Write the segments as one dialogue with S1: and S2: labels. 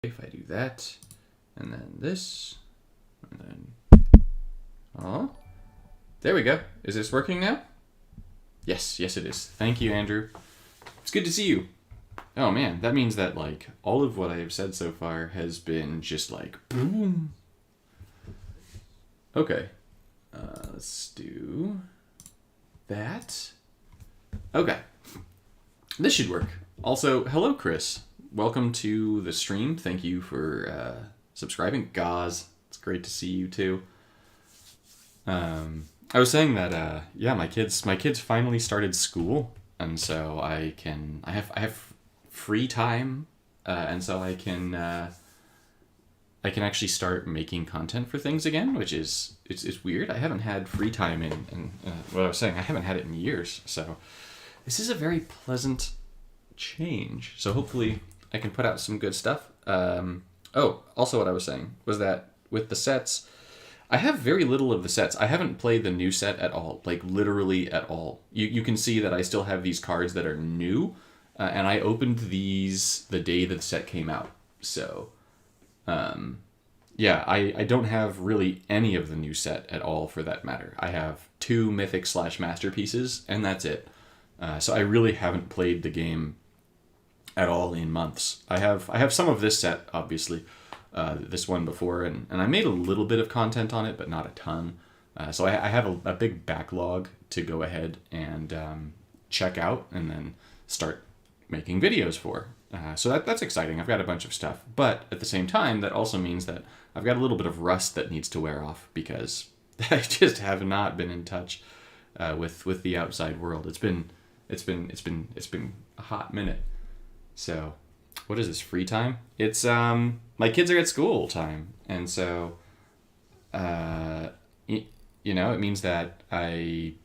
S1: If I do that, and then this, and then, oh, there we go. Is this working now? Yes, yes it is. Thank you, Andrew. It's good to see you. Oh man, that means that like all of what I have said so far has been just like boom. Okay, let's do that. Okay, this should work. Also, hello, Chris. Welcome to the stream. Thank you for subscribing. Gauze, it's great to see you too. I was saying that yeah, my kids finally started school, and so I have free time, and so I can actually start making content for things again, which is it's weird. I haven't had free time in what I was saying. I haven't had it in years, so this is a very pleasant change. So hopefully I can put out some good stuff. Oh, also what I was saying was that with the sets, I have very little of the sets. I haven't played the new set at all, like literally at all. You can see that I still have these cards that are new, and I opened these the day that the set came out. So, yeah, I don't have really any of the new set at all for that matter. I have 2 Mythic / Masterpieces, and that's it. So I really haven't played the game at all in months. I have some of this set, obviously, this one before, and I made a little bit of content on it, but not a ton. So I have a big backlog to go ahead and check out and then start making videos for. So that's exciting. I've got a bunch of stuff, but at the same time, that also means that I've got a little bit of rust that needs to wear off because I just have not been in touch with the outside world. It's been a hot minute. So, what is this, free time? It's, my kids are at school time, and so, you know, it means that I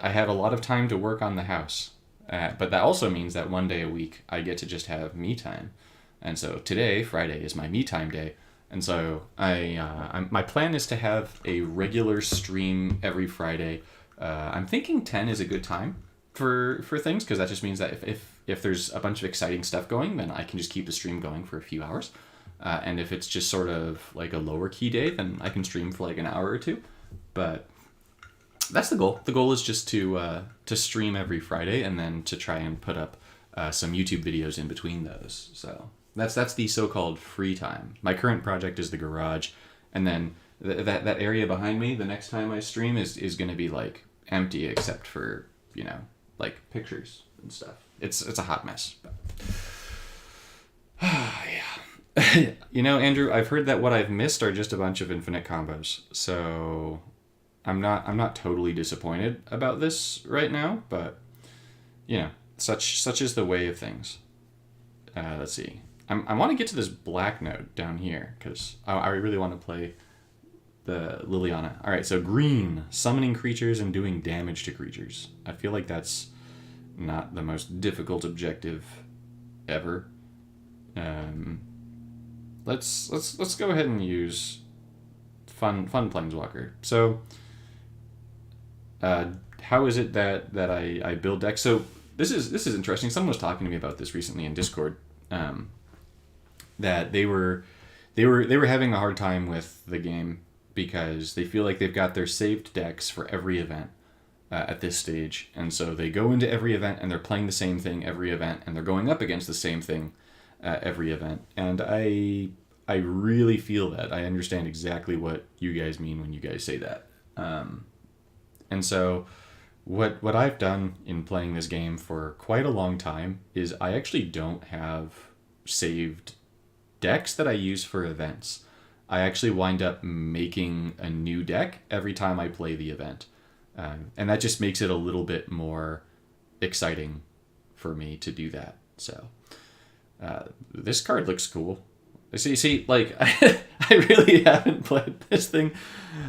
S1: have a lot of time to work on the house, but that also means that one day a week I get to just have me time, and so today, Friday, is my me time day, and so my plan is to have a regular stream every Friday. I'm thinking 10 is a good time for things, because that just means that if there's a bunch of exciting stuff going, then I can just keep the stream going for a few hours. And if it's just sort of like a lower key day, then I can stream for like an hour or two. But that's the goal. The goal is just to stream every Friday and then to try and put up some YouTube videos in between those. So that's the so-called free time. My current project is the garage, and then that area behind me, the next time I stream is going to be like empty except for, you know, like pictures and stuff. It's a hot mess. But yeah. You know, Andrew, I've heard that what I've missed are just a bunch of infinite combos. So I'm not totally disappointed about this right now, but you know, such is the way of things. Let's see. I want to get to this black node down here because I really want to play the Liliana. All right, so green, summoning creatures and doing damage to creatures. I feel like that's not the most difficult objective ever. Let's go ahead and use fun planeswalker. So, how is it that I build decks? So this is interesting. Someone was talking to me about this recently in Discord. That they were having a hard time with the game because they feel like they've got their saved decks for every event at this stage, and so they go into every event and they're playing the same thing every event, and they're going up against the same thing every event. And I really feel that. I understand exactly what you guys mean when you guys say that. And so what I've done in playing this game for quite a long time is I actually don't have saved decks that I use for events. I actually wind up making a new deck every time I play the event. And that just makes it a little bit more exciting for me to do that. So this card looks cool. See, like, I really haven't played this thing.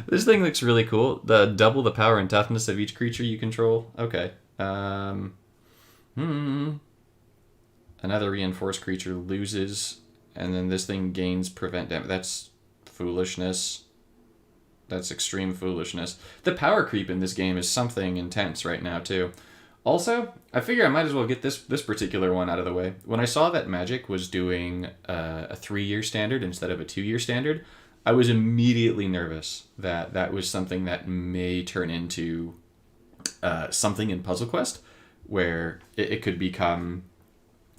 S1: This thing looks really cool. The double the power and toughness of each creature you control. Okay. Another reinforced creature loses, and then this thing gains prevent damage. That's foolishness. That's extreme foolishness. The power creep in this game is something intense right now, too. Also, I figure I might as well get this particular one out of the way. When I saw that Magic was doing a 3-year standard instead of a 2-year standard, I was immediately nervous that that was something that may turn into something in Puzzle Quest, where it could become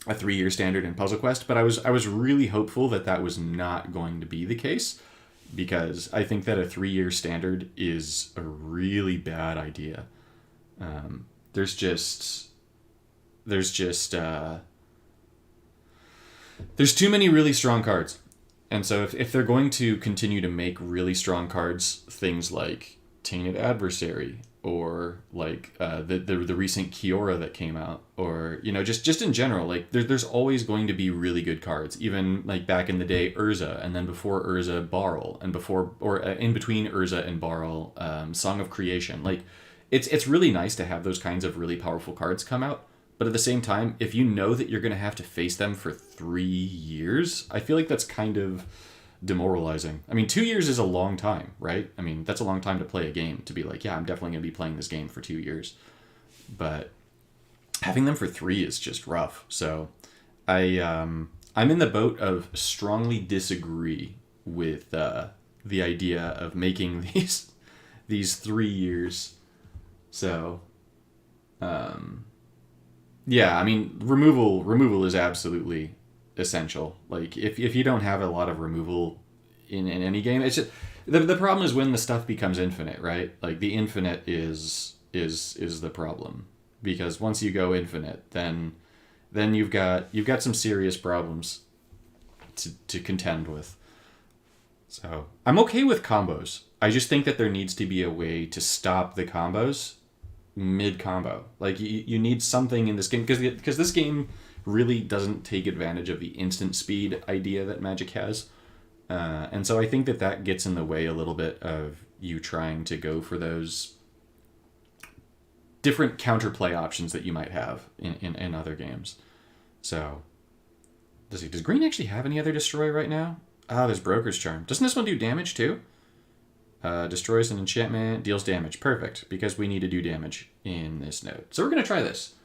S1: a 3-year standard in Puzzle Quest. But I was really hopeful that that was not going to be the case, because I think that a 3-year standard is a really bad idea. There's just there's too many really strong cards. And so if they're going to continue to make really strong cards, things like Tainted Adversary, or like the recent Kiora that came out, or just in general, like there's always going to be really good cards. Even like back in the day, Urza, and then before Urza, Barl, and before or in between Urza and Barl, Song of Creation. Like it's really nice to have those kinds of really powerful cards come out. But at the same time, if you know that you're going to have to face them for 3 years, I feel like that's kind of demoralizing. I mean, 2 years is a long time, right? I mean, that's a long time to play a game, to be like, yeah, I'm definitely going to be playing this game for 2 years. But having them for 3 is just rough. So I'm in the boat of strongly disagree with the idea of making these 3 years. So yeah, I mean, removal is absolutely essential. Like if you don't have a lot of removal in any game, it's just, the problem is when the stuff becomes infinite, right? Like the infinite is the problem, because once you go infinite, then you've got some serious problems to contend with. So I'm okay with combos. I just think that there needs to be a way to stop the combos mid-combo. Like you need something in this game, because this game really doesn't take advantage of the instant speed idea that Magic has. And so I think that gets in the way a little bit of you trying to go for those different counterplay options that you might have in other games. So, does green actually have any other destroy right now? Ah, there's Broker's Charm. Doesn't this one do damage too? Destroys an enchantment, deals damage. Perfect, because we need to do damage in this node. So we're going to try this.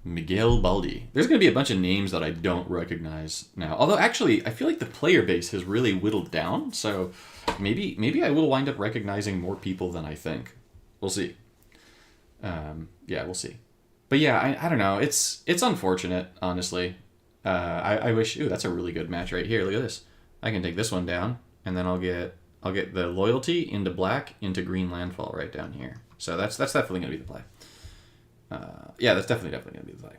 S1: Miguel Baldi. There's going to be a bunch of names that I don't recognize now. Although, actually, I feel like the player base has really whittled down. So maybe I will wind up recognizing more people than I think. We'll see. Yeah, we'll see. But yeah, I don't know. It's unfortunate, honestly. I wish. Ooh, that's a really good match right here. Look at this. I can take this one down, and then I'll get the loyalty into black into green landfall right down here. So that's definitely gonna be the play. Yeah, that's definitely gonna be the play.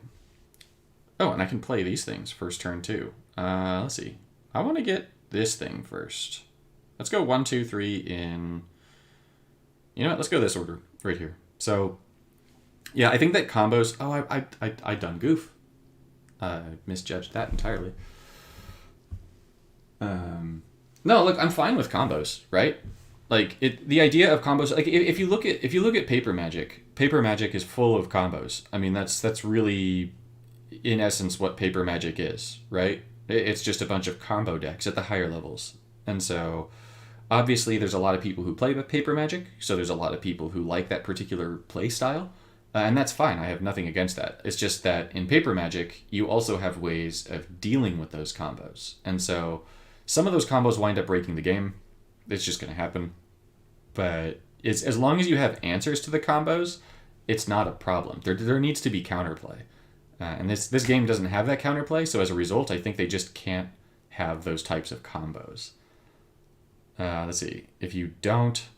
S1: Oh, and I can play these things first turn too. Let's see. I want to get this thing first. Let's go 1, 2, 3 in. You know what? Let's go this order right here. So, yeah, I think that combos. Oh, I done goof. Misjudged that entirely. No, look, I'm fine with combos, right? Like the idea of combos. Like if you look at Paper Magic is full of combos. I mean, that's really, in essence, what Paper Magic is, right? It's just a bunch of combo decks at the higher levels, and so obviously there's a lot of people who play Paper Magic. So there's a lot of people who like that particular play style. And that's fine. I have nothing against that. It's just that in Paper Magic, you also have ways of dealing with those combos. And so some of those combos wind up breaking the game. It's just going to happen. But as long as you have answers to the combos, it's not a problem. There needs to be counterplay. And this game doesn't have that counterplay. So as a result, I think they just can't have those types of combos. Let's see. If you don't...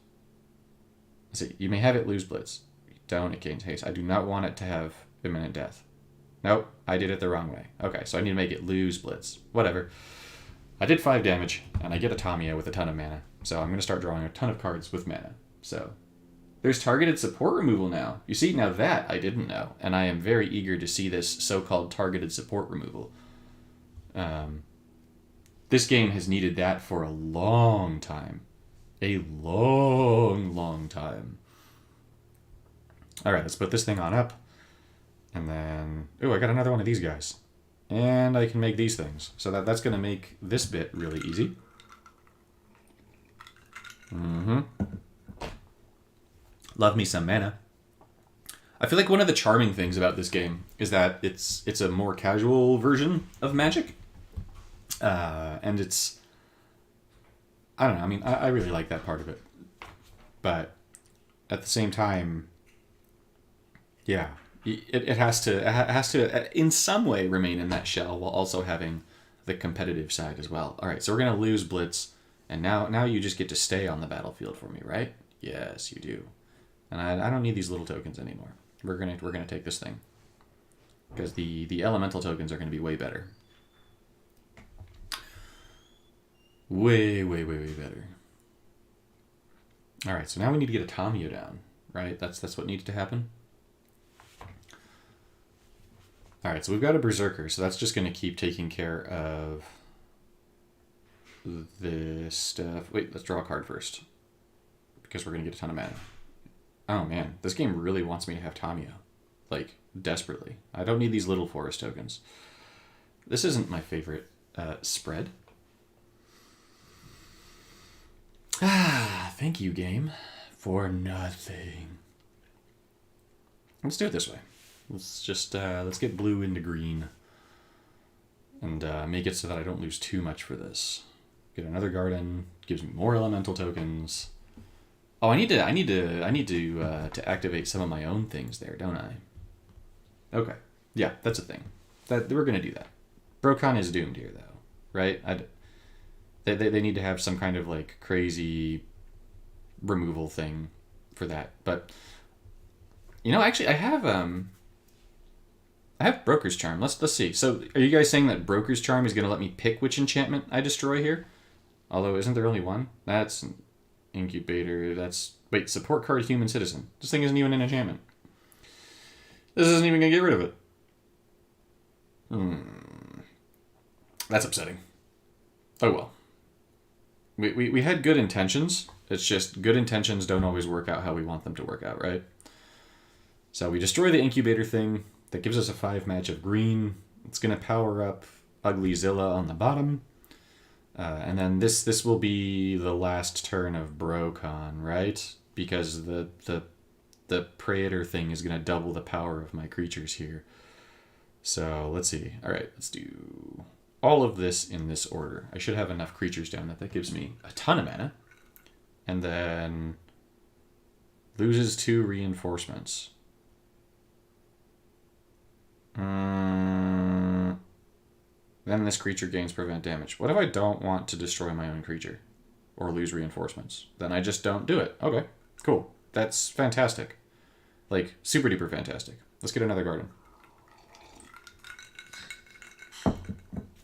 S1: Let's see. You may have it lose Blitz. Don't, it gains haste. I do not want it to have imminent death. Nope, I did it the wrong way. Okay, so I need to make it lose Blitz. Whatever. I did 5 damage, and I get a Tamiya with a ton of mana. So I'm going to start drawing a ton of cards with mana. So there's targeted support removal now. You see, now that I didn't know, and I am very eager to see this so-called targeted support removal. This game has needed that for a long time. A long, long time. All right, let's put this thing on up. And then, oh, I got another one of these guys. And I can make these things. So that's going to make this bit really easy. Mm-hmm. Love me some mana. I feel like one of the charming things about this game is that it's a more casual version of Magic. And it's... I don't know, I mean, I really like that part of it. But at the same time, yeah, it has to in some way remain in that shell while also having the competitive side as well. All right, so we're gonna lose Blitz, and now you just get to stay on the battlefield for me, right? Yes, you do. And I don't need these little tokens anymore. We're gonna take this thing because the elemental tokens are gonna be way better. Way better. All right, so now we need to get a Tamio down, right? That's what needs to happen. All right, so we've got a Berserker, so that's just going to keep taking care of this stuff. Wait, let's draw a card first because we're going to get a ton of mana. Oh man, this game really wants me to have Tamio, like desperately. I don't need these little forest tokens. This isn't my favorite spread. Ah, thank you, game, for nothing. Let's do it this way. Let's just let's get blue into green, and make it so that I don't lose too much for this. Get another garden. Gives me more elemental tokens. Oh, I need to activate some of my own things there, don't I? Okay, yeah, that's a thing. That we're gonna do that. Brokon is doomed here, though, right? They need to have some kind of like crazy removal thing for that. But you know, actually, I have Broker's Charm. Let's see. So, are you guys saying that Broker's Charm is going to let me pick which enchantment I destroy here? Although, isn't there only one? That's an incubator. Wait, support card human citizen. This thing isn't even an enchantment. This isn't even going to get rid of it. That's upsetting. Oh well. We had good intentions. It's just good intentions don't always work out how we want them to work out, right? So we destroy the incubator thing. That gives us a 5 match of green. It's going to power up Ugly Zilla on the bottom. And then this will be the last turn of Brokon, right? Because the Praetor thing is going to double the power of my creatures here. So let's see. All right, let's do all of this in this order. I should have enough creatures down that gives me a ton of mana. And then loses 2 reinforcements. Then this creature gains prevent damage. What if I don't want to destroy my own creature or lose reinforcements? Then I just don't do it. Okay, cool. That's fantastic. Like, super duper fantastic. Let's get another garden.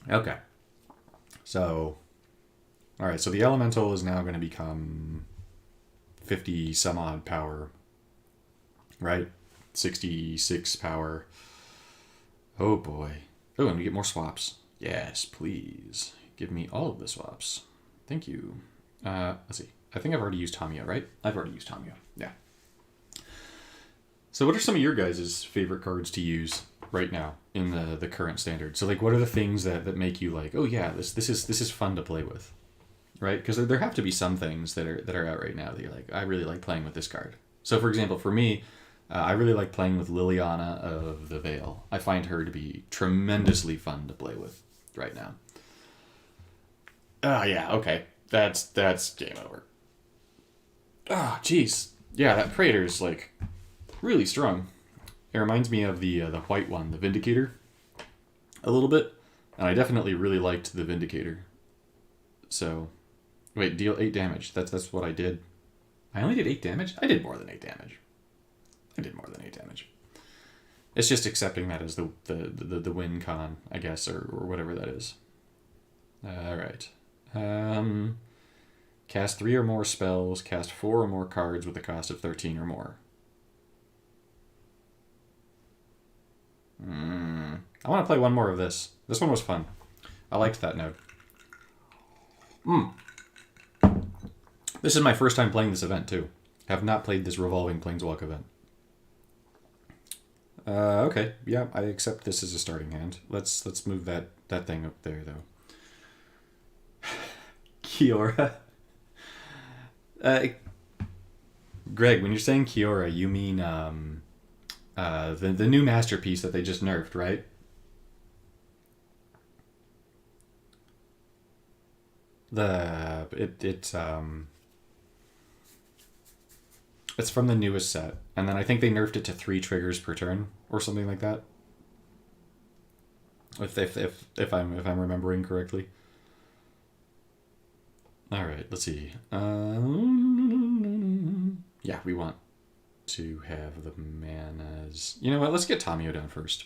S1: Okay. So, all right, so the elemental is now going to become 50 some odd power, right? 66 power. Oh boy. Oh, and we get more swaps. Yes, please. Give me all of the swaps. Thank you. Let's see. I think I've already used Tamio, right? I've already used Tamio. Yeah. So what are some of your guys' favorite cards to use right now in the current standard? So like what are the things that make you like, oh yeah, this is fun to play with? Right? Because there have to be some things that are out right now that you're like, I really like playing with this card. So for example, for me, I really like playing with Liliana of the Veil. I find her to be tremendously fun to play with right now. Yeah, okay. That's game over. Ah, jeez. Yeah, that Praetor's like really strong. It reminds me of the white one, the Vindicator, a little bit. And I definitely really liked the Vindicator. So, wait, deal 8 damage. That's what I did. I only did 8 damage? I did more than 8 damage. It's just accepting that as the win con, I guess, or whatever that is. Alright. Cast 3 or more spells, cast 4 or more cards with a cost of 13 or more. I want to play one more of this. This one was fun. I liked that node. This is my first time playing this event, too. Have not played this Revolving Planeswalk event. Okay, yeah, I accept this as a starting hand. Let's move that thing up there, though. Kiora. Uh, Greg, when you're saying Kiora, you mean the new masterpiece that they just nerfed, right? It's from the newest set, and then I think they nerfed it to 3 triggers per turn or something like that. If I'm remembering correctly. All right, let's see. Yeah, we want to have the manas. You know what? Let's get Tamio down first.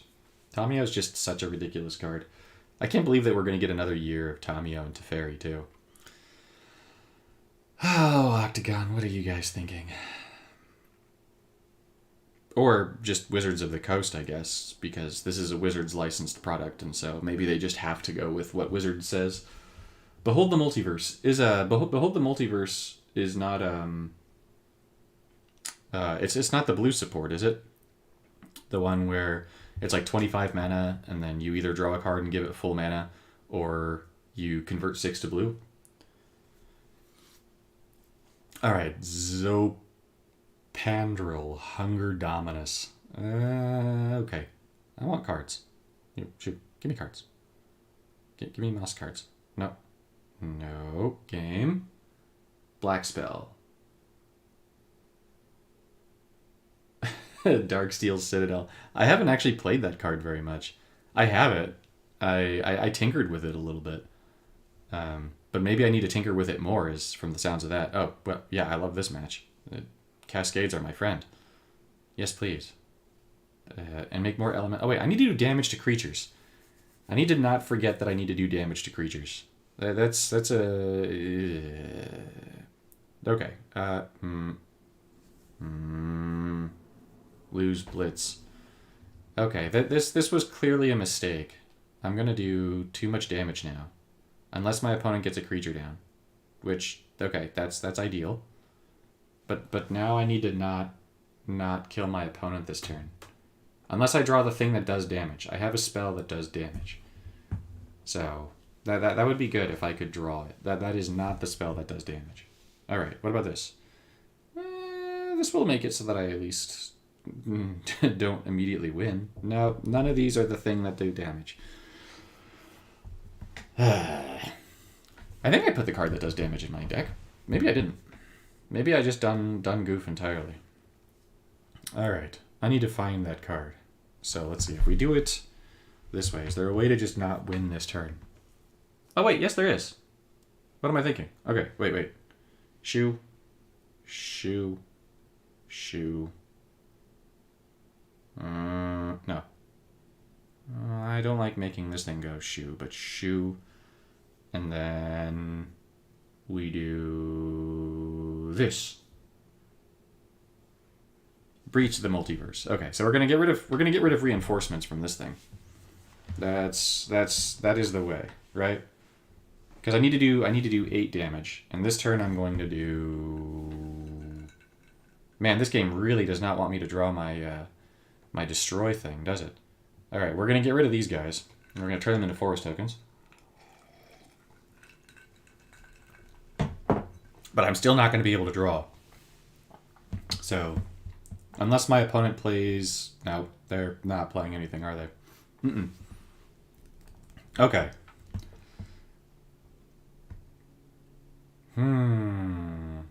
S1: Tamio is just such a ridiculous card. I can't believe that we're going to get another year of Tamio and Teferi too. Oh, Octagon, what are you guys thinking? Or just Wizards of the Coast, I guess, because this is a Wizards licensed product, and so maybe they just have to go with what Wizards says. Behold the Multiverse Behold the Multiverse is not it's not the blue support, is it? The one where it's like 25 mana and then you either draw a card and give it full mana or you convert 6 to blue. All right, Zopandrel, Hunger Dominus. Okay. I want cards. Shoot, give me cards. Give me mouse cards. No. No. Game. Black Spell. Darksteel Citadel. I haven't actually played that card very much. I have it. I tinkered with it a little bit. But maybe I need to tinker with it more, is from the sounds of that. Oh, well, yeah, I love this match. Cascades are my friend. Yes, please. And make more element. Oh, wait, I need to do damage to creatures. I need to not forget that I need to do damage to creatures. That's a... Okay. Lose Blitz. Okay, this was clearly a mistake. I'm going to do too much damage now. Unless my opponent gets a creature down. Which, okay, that's ideal. But now I need to not kill my opponent this turn. Unless I draw the thing that does damage. I have a spell that does damage. So, that would be good if I could draw it. That is not the spell that does damage. Alright, what about this? This will make it so that I at least don't immediately win. No, none of these are the thing that do damage. I think I put the card that does damage in my deck. Maybe I didn't. Maybe I just done goof entirely. Alright, I need to find that card. So let's see, if we do it this way, is there a way to just not win this turn? Oh wait, yes there is. What am I thinking? Okay, wait. Shoe. No. I don't like making this thing go shoe, but shoe. And then we do this. Breach the Multiverse. Okay, so we're gonna get rid of reinforcements from this thing. That is the way, right? Because I need to do 8 damage, and this turn I'm going to do. Man, this game really does not want me to draw my my destroy thing, does it? All right, we're gonna get rid of these guys, and we're gonna turn them into forest tokens. But I'm still not going to be able to draw. So, unless my opponent plays... No, they're not playing anything, are they? Okay. I'm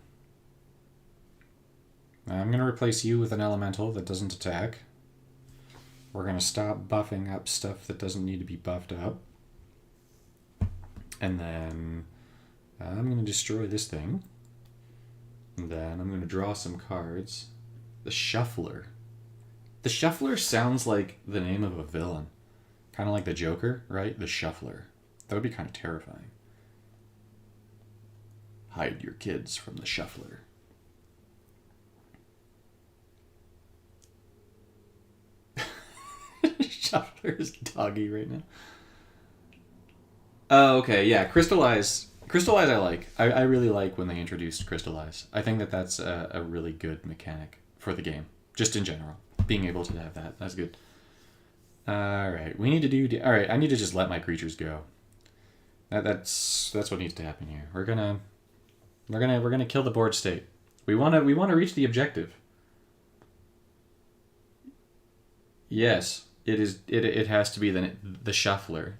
S1: going to replace you with an elemental that doesn't attack. We're going to stop buffing up stuff that doesn't need to be buffed up. And then I'm going to destroy this thing. And then I'm going to draw some cards. The Shuffler. The Shuffler sounds like the name of a villain. Kind of like the Joker, right? The Shuffler. That would be kind of terrifying. Hide your kids from the Shuffler. Shuffler is doggy right now. Oh, okay, yeah. Crystallize I like. I really like when they introduced Crystallize. I think that's a really good mechanic for the game. Just in general. Being able to have that. That's good. Alright, we need to do... Alright, I need to just let my creatures go. That's what needs to happen here. We're gonna We're gonna kill the board state. We wanna reach the objective. Yes, it is. It has to be the shuffler.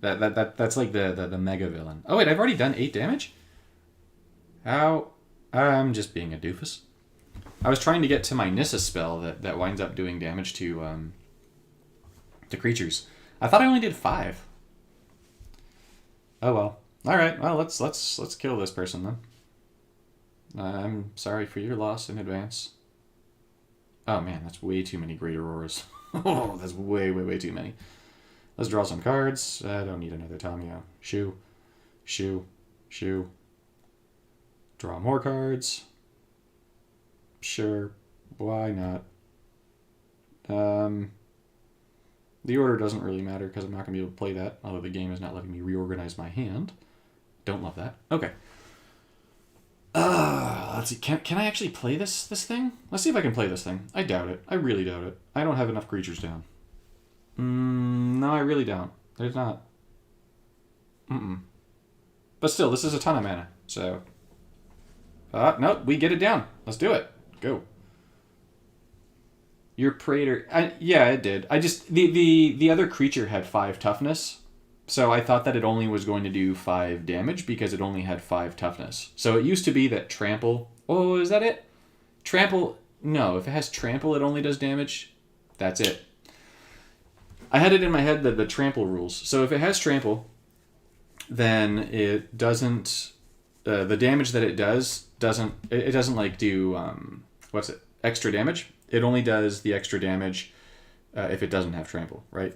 S1: That's like the mega villain. Oh wait, I've already done 8 damage. How? I'm just being a doofus. I was trying to get to my Nissa spell that winds up doing damage to creatures. I thought I only did 5. Oh well. All right. Well, let's kill this person then. I'm sorry for your loss in advance. Oh man, that's way too many Great Auroras. Oh, that's way too many. Let's draw some cards. I don't need another Tamio. Shoo. Draw more cards. Sure. Why not? The order doesn't really matter because I'm not going to be able to play that, although the game is not letting me reorganize my hand. Don't love that. Okay. Let's see. Can I actually play this thing? Let's see if I can play this thing. I doubt it. I really doubt it. I don't have enough creatures down. No, I really don't. There's not. But still, this is a ton of mana, so... no, we get it down. Let's do it. Go. Your Praetor... yeah, it did. I just... The other creature had 5 toughness, so I thought that it only was going to do 5 damage because it only had 5 toughness. So it used to be that Trample... Oh, is that it? Trample... No, if it has Trample, it only does damage. That's it. I had it in my head that the Trample rules. So if it has Trample, then it doesn't... the damage that it does doesn't... It doesn't, like, do... what's it? Extra damage. It only does the extra damage if it doesn't have Trample, right?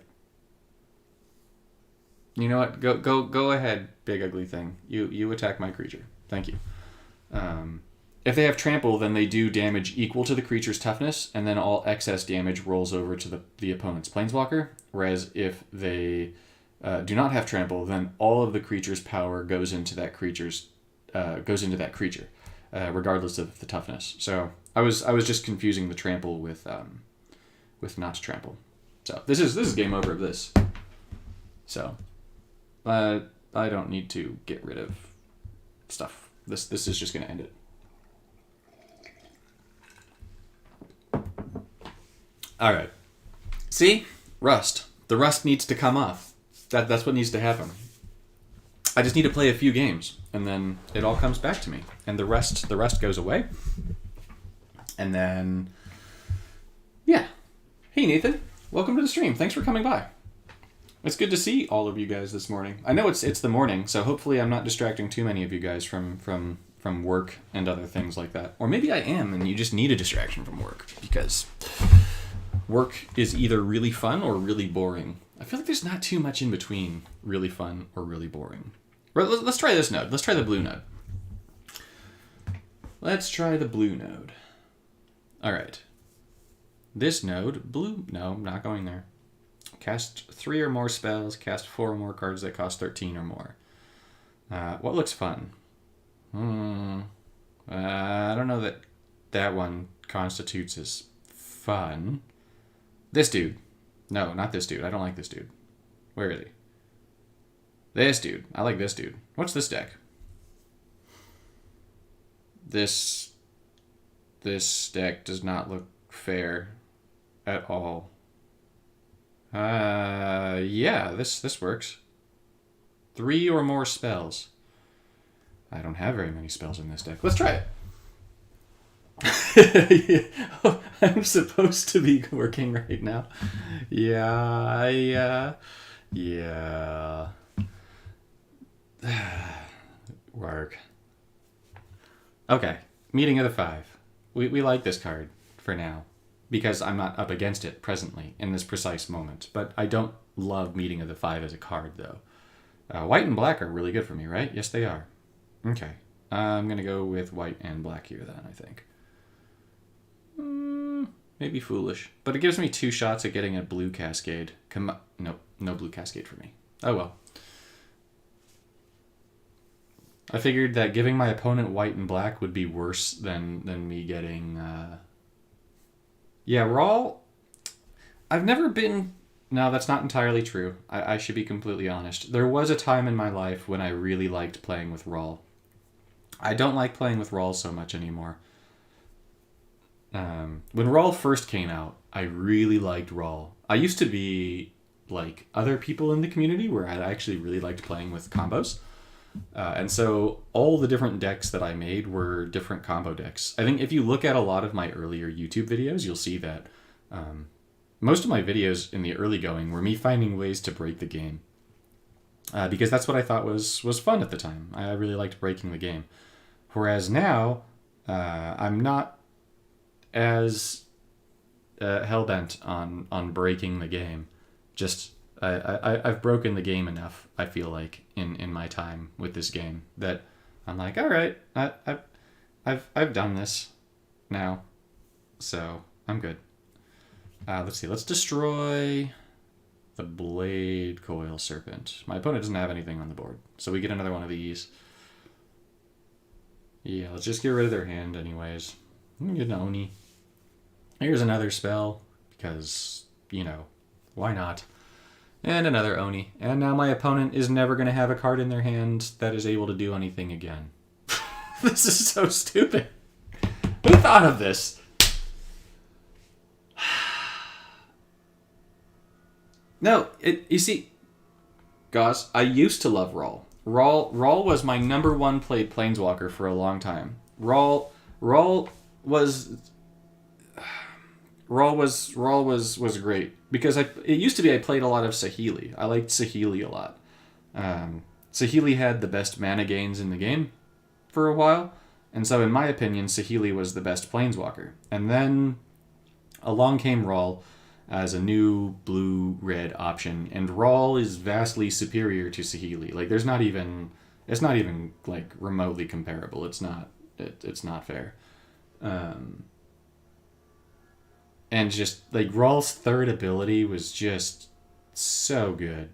S1: You know what? Go ahead, big ugly thing. You attack my creature. Thank you. If they have Trample, then they do damage equal to the creature's toughness, and then all excess damage rolls over to the opponent's planeswalker. Whereas if they do not have Trample, then all of the creature's power goes into that creature, regardless of the toughness. So I was just confusing the Trample with not Trample. So this is game over of this. So I don't need to get rid of stuff. This is just going to end it. All right. See? Rust. The rust needs to come off. That's what needs to happen. I just need to play a few games, and then it all comes back to me, and the rest goes away. And then, yeah. Hey, Nathan. Welcome to the stream. Thanks for coming by. It's good to see all of you guys this morning. I know it's the morning, so hopefully I'm not distracting too many of you guys from work and other things like that. Or maybe I am, and you just need a distraction from work, because work is either really fun or really boring. I feel like there's not too much in between really fun or really boring. Let's try this node. Let's try the blue node. Let's try the blue node. All right. This node, blue, no, I'm not going there. Cast 3 or more spells, cast 4 or more cards that cost 13 or more. What looks fun? I don't know that one constitutes as fun. This dude. No, not this dude. I don't like this dude. Where is he? This dude. I like this dude. What's this deck? This deck does not look fair at all. Yeah, this works. 3 or more spells. I don't have very many spells in this deck. Let's try it. Oh, I'm supposed to be working right now. Yeah. Work. Okay, Meeting of the Five. We like this card for now, because I'm not up against it presently in this precise moment. But I don't love Meeting of the Five as a card, though. White and black are really good for me, right? Yes, they are. Okay. I'm going to go with white and black here, then, I think. Maybe foolish. But it gives me 2 shots at getting a blue Cascade. Nope, no blue Cascade for me. Oh well. I figured that giving my opponent white and black would be worse than me getting... Yeah, we're all... I've never been... No, that's not entirely true. I should be completely honest. There was a time in my life when I really liked playing with Rawl. I don't like playing with Rawl so much anymore. When Rawl first came out, I really liked Rawl. I used to be like other people in the community where I actually really liked playing with combos. And so all the different decks that I made were different combo decks. I think if you look at a lot of my earlier YouTube videos, you'll see that most of my videos in the early going were me finding ways to break the game. Because that's what I thought was fun at the time. I really liked breaking the game. Whereas now, I'm not as hell-bent on breaking the game. Just I've broken the game enough, I feel like, in my time with this game, that I'm like, all right, I've done this now, so I'm good. Let's see. Let's destroy the Blade Coil Serpent. My opponent doesn't have anything on the board, so we get another one of these. Yeah, let's just get rid of their hand anyways. Get an Oni. Here's another spell, because, you know, why not? And another Oni. And now my opponent is never going to have a card in their hand that is able to do anything again. This is so stupid. Who thought of this? No, you see, Gauze, I used to love Rawl. Rawl was my number one played Planeswalker for a long time. Rawl was great because it used to be I played a lot of Saheeli. I liked Saheeli a lot. Saheeli had the best mana gains in the game for a while, and so in my opinion, Saheeli was the best Planeswalker. And then along came Rawl as a new blue-red option, and Rawl is vastly superior to Saheeli. Like, it's not even like remotely comparable. It's not fair. And just like Rawl's third ability was just so good.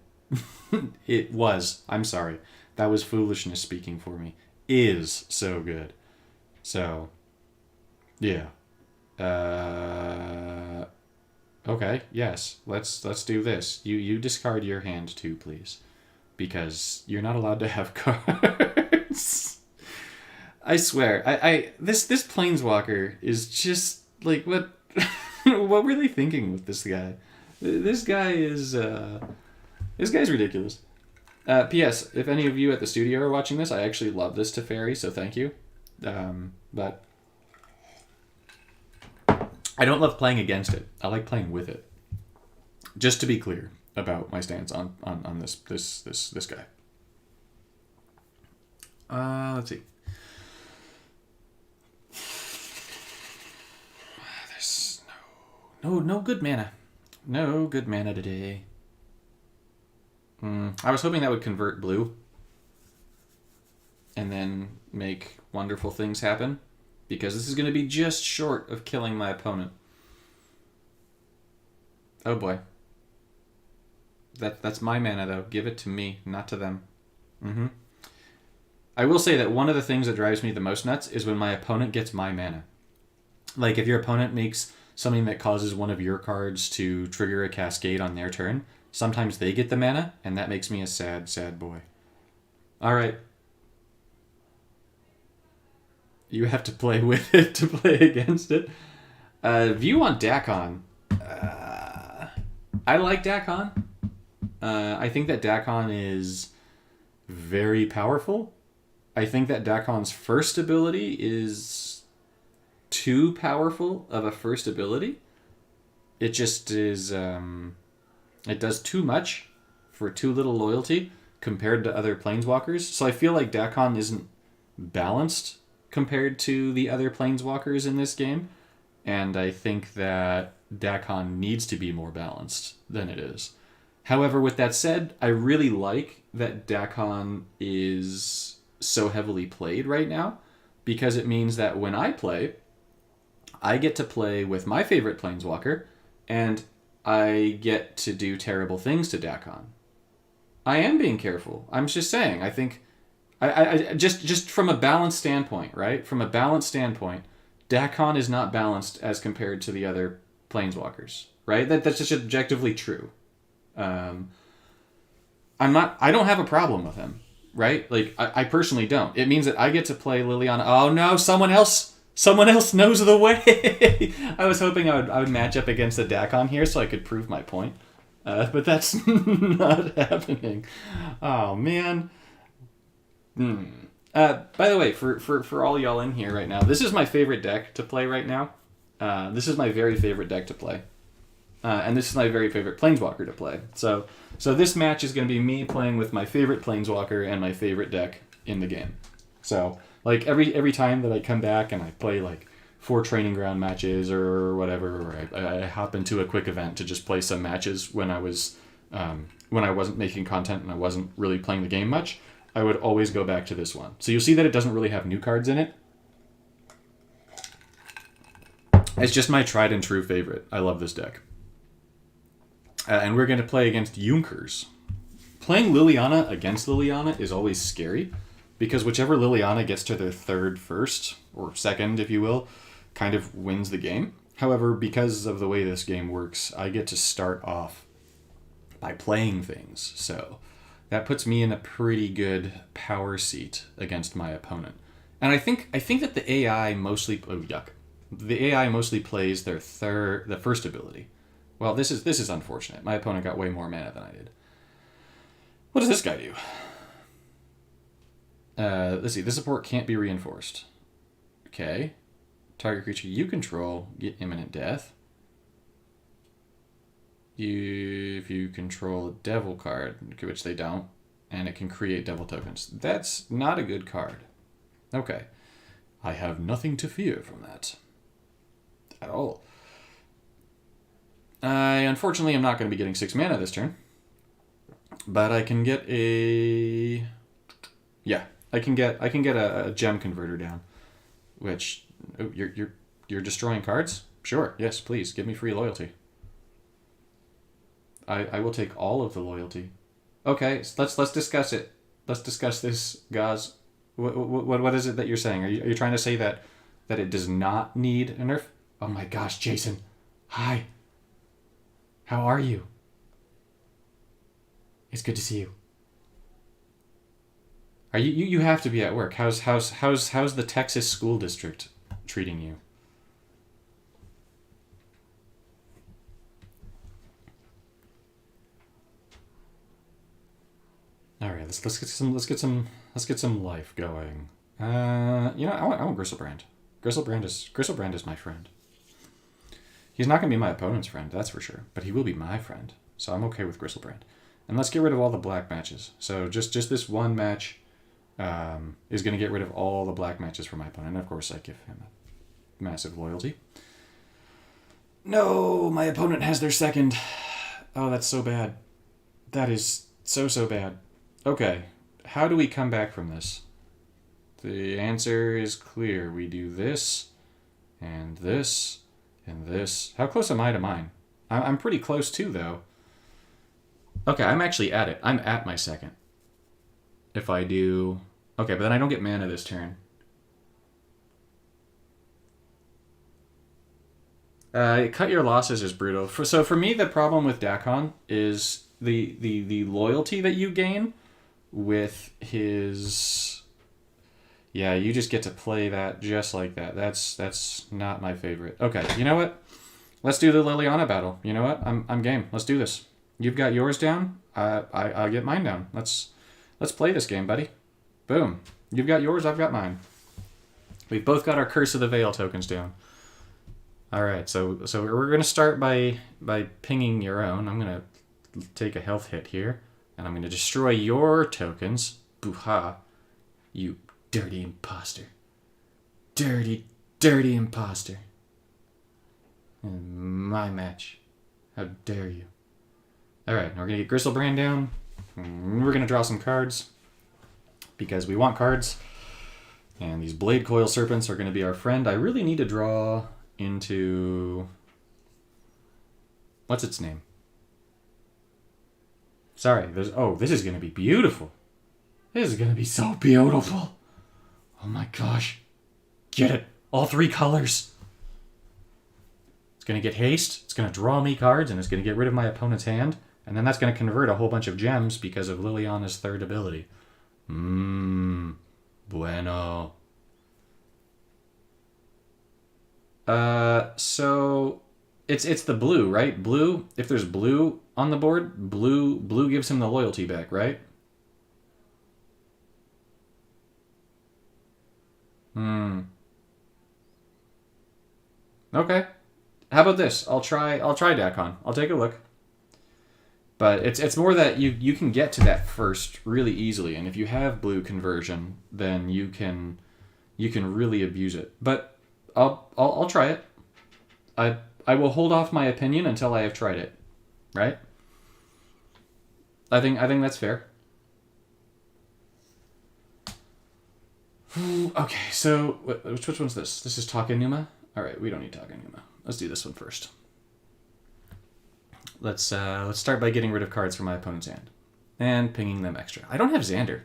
S1: It was. I'm sorry. That was foolishness speaking for me. Is so good. So, yeah. Okay, yes. Let's do this. You discard your hand too, please. Because you're not allowed to have cards. I swear. This Planeswalker is just like what what were they thinking with this guy? This guy's ridiculous. P.S. If any of you at the studio are watching this, I actually love this Teferi, so thank you. But I don't love playing against it. I like playing with it. Just to be clear about my stance on this guy. Let's see. There's no good mana. No good mana today. I was hoping that would convert blue and then make wonderful things happen, because this is going to be just short of killing my opponent. Oh boy. That's my mana though. Give it to me, not to them. I will say that one of the things that drives me the most nuts is when my opponent gets my mana. Like if your opponent makes something that causes one of your cards to trigger a cascade on their turn, sometimes they get the mana, and that makes me a sad, sad boy. Alright. You have to play with it to play against it. View on Dakon. I like Dakon. I think that Dakon is very powerful. I think that Dakon's first ability is too powerful of a first ability. It just is... it does too much for too little loyalty compared to other Planeswalkers. So I feel like Dakon isn't balanced compared to the other Planeswalkers in this game. And I think that Dakon needs to be more balanced than it is. However, with that said, I really like that Dakon is so heavily played right now, because it means that when I play, I get to play with my favorite Planeswalker, and I get to do terrible things to Dakon. I am being careful. I'm just saying, I think... I just from a balanced standpoint, right? From a balanced standpoint, Dakon is not balanced as compared to the other Planeswalkers, right? That's just objectively true. I don't have a problem with him. right? Like, I personally don't. It means that I get to play Liliana. Oh no, someone else knows the way. I was hoping I would match up against the Dakon here so I could prove my point. But that's not happening. Oh, man. By the way, for all y'all in here right now, this is my favorite deck to play right now. This is my very favorite deck to play. And this is my very favorite Planeswalker to play. So this match is going to be me playing with my favorite Planeswalker and my favorite deck in the game. So, like, every time that I come back and I play, like, 4 training ground matches or whatever, or I hop into a quick event to just play some matches when I wasn't making content and I wasn't really playing the game much, I would always go back to this one. So you'll see that it doesn't really have new cards in it. It's just my tried and true favorite. I love this deck. And we're going to play against Junkers. Playing Liliana against Liliana is always scary, because whichever Liliana gets to their third first, or second, if you will, kind of wins the game. However, because of the way this game works, I get to start off by playing things. So that puts me in a pretty good power seat against my opponent. And I think that the AI mostly... Oh, yuck. The AI mostly plays the first ability. Well, this is unfortunate. My opponent got way more mana than I did. What does this guy do? Let's see. This support can't be reinforced. Okay. Target creature you control get imminent death. If you control a devil card, which they don't, and it can create devil tokens. That's not a good card. Okay. I have nothing to fear from that. At all. I unfortunately am not going to be getting 6 mana this turn. But I can get a... Yeah. I can get a gem converter down. Which... Oh, you're destroying cards? Sure, yes, please, give me free loyalty. I will take all of the loyalty. Okay, so let's discuss it. Let's discuss this, Gaz. What is it that you're saying? Are you trying to say that it does not need a nerf? Oh my gosh, Jason. Hi. How are you? It's good to see you. Are you have to be at work. How's the Texas school district treating you? All right, let's get some life going. I want Gristlebrand. Gristlebrand is my friend. He's not gonna be my opponent's friend, that's for sure, but he will be my friend. So I'm okay with Gristlebrand. And let's get rid of all the black matches. So just this one match is gonna get rid of all the black matches for my opponent. And of course, I give him a massive loyalty. No, my opponent has their second. Oh, that's so bad. That is so bad. Okay, how do we come back from this? The answer is clear. We do this, and this, and this. How close am I to mine? I'm pretty close too, though. Okay, I'm actually at it. I'm at my second. If I do... Okay, but then I don't get mana this turn. Cut your losses is brutal. So for me, the problem with Dakon is the loyalty that you gain with his... Yeah, you just get to play that just like that. That's not my favorite. Okay, you know what? Let's do the Liliana battle. You know what? I'm game. Let's do this. You've got yours down. I'll get mine down. Let's play this game, buddy. Boom. You've got yours. I've got mine. We've both got our Curse of the Veil tokens down. All right. So we're gonna start by pinging your own. I'm gonna take a health hit here, and I'm gonna destroy your tokens. Boo-ha. You dirty imposter. Dirty imposter. In my match. How dare you. Alright, we're going to get Gristlebrand down. We're going to draw some cards. Because we want cards. And these Blade Coil Serpents are going to be our friend. I really need to draw into... What's its name? Sorry, this is going to be beautiful. This is going to be so beautiful. Oh my gosh. Get it. All 3 colors. It's going to get haste. It's going to draw me cards. And it's going to get rid of my opponent's hand. And then that's going to convert a whole bunch of gems because of Liliana's third ability. Mmm. Bueno. So it's the blue, right? Blue. If there's blue on the board, blue gives him the loyalty back, right? Hmm. Okay. How about this? I'll try Dakon. I'll take a look. But it's more that you can get to that first really easily, and if you have blue conversion, then you can really abuse it. But I'll try it. I will hold off my opinion until I have tried it. Right? I think that's fair. Okay, so which one's this? This is Takenuma. All right, we don't need Takenuma. Let's do this one first. Let's start by getting rid of cards from my opponent's hand and pinging them extra. I don't have Xander.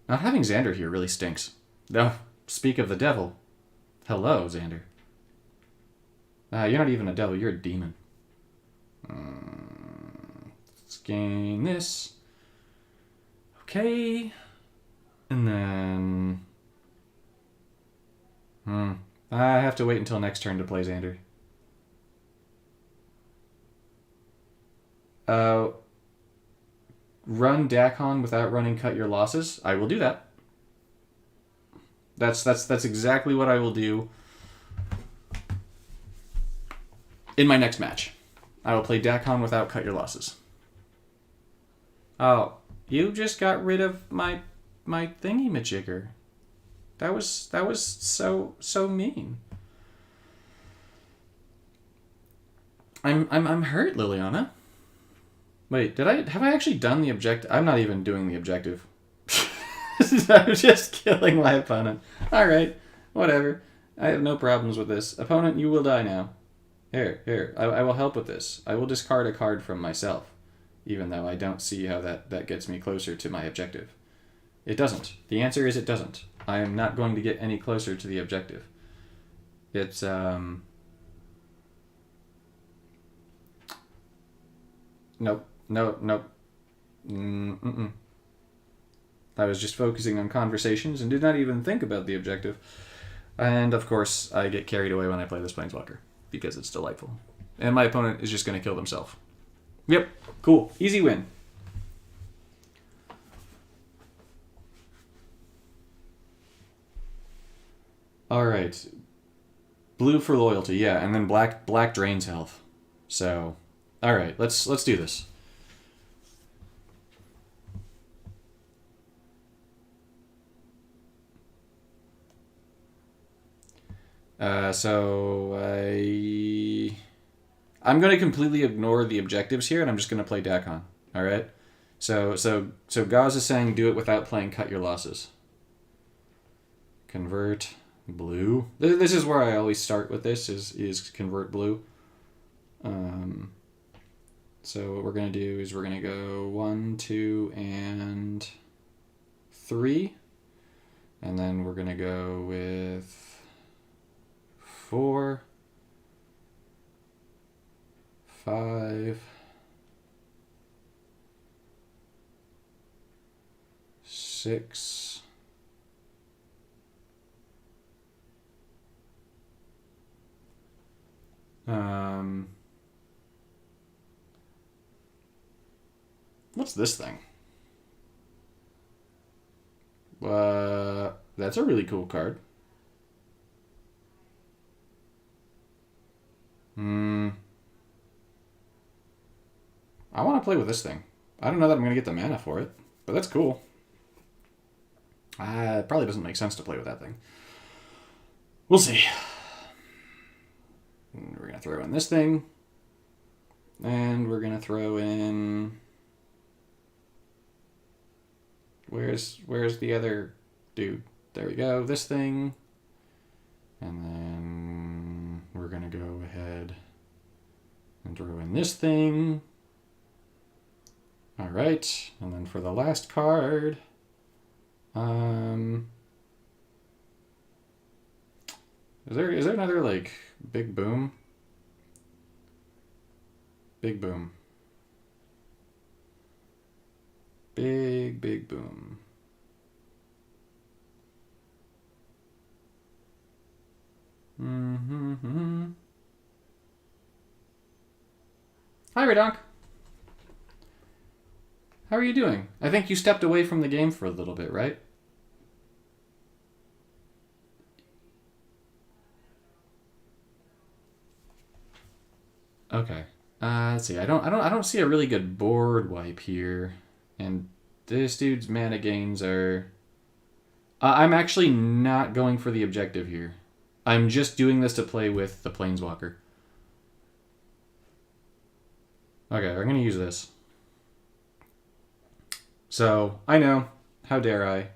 S1: Not having Xander here really stinks. No, speak of the devil. Hello, Xander. You're not even a devil. You're a demon. Let's gain this. Okay, and then I have to wait until next turn to play Xander. Run Dakon without running Cut Your Losses. I will do that. That's exactly what I will do in my next match. I will play Dakon without Cut Your Losses. Oh, you just got rid of my thingy majigger. That was so mean. I'm hurt, Liliana. Wait, have I actually done the objective? I'm not even doing the objective. I'm just killing my opponent. Alright, whatever. I have no problems with this. Opponent, you will die now. Here. I will help with this. I will discard a card from myself, even though I don't see how that gets me closer to my objective. It doesn't. The answer is it doesn't. I am not going to get any closer to the objective. It's, Nope. I was just focusing on conversations and did not even think about the objective. And of course, I get carried away when I play this Planeswalker, because it's delightful. And my opponent is just going to kill themselves. Yep, cool. Easy win. Alright. Blue for loyalty, yeah, and then black drains health. So, alright, let's do this. I'm going to completely ignore the objectives here, and I'm just going to play Dakon. All right. So Gauze is saying do it without playing Cut Your Losses. Convert blue. This is where I always start with this is convert blue. So what we're going to do is we're going to go 1, 2, and 3. And then we're going to go with 4, 5, 6, 7. What's this thing? That's a really cool card. I want to play with this thing. I don't know that I'm going to get the mana for it, but that's cool. It probably doesn't make sense to play with that thing. We'll see. We're going to throw in this thing. And we're going to throw in... Where's the other dude? There we go. This thing. And then we're going to go ahead and throw in this thing. All right. And then for the last card, is there another like big boom? Big boom. Big boom. Hi, Redonk. How are you doing? I think you stepped away from the game for a little bit, right? Okay. Let's see. I don't see a really good board wipe here, and this dude's mana gains are. I'm actually not going for the objective here. I'm just doing this to play with the Planeswalker. Okay, I'm gonna use this. So I know. How dare I?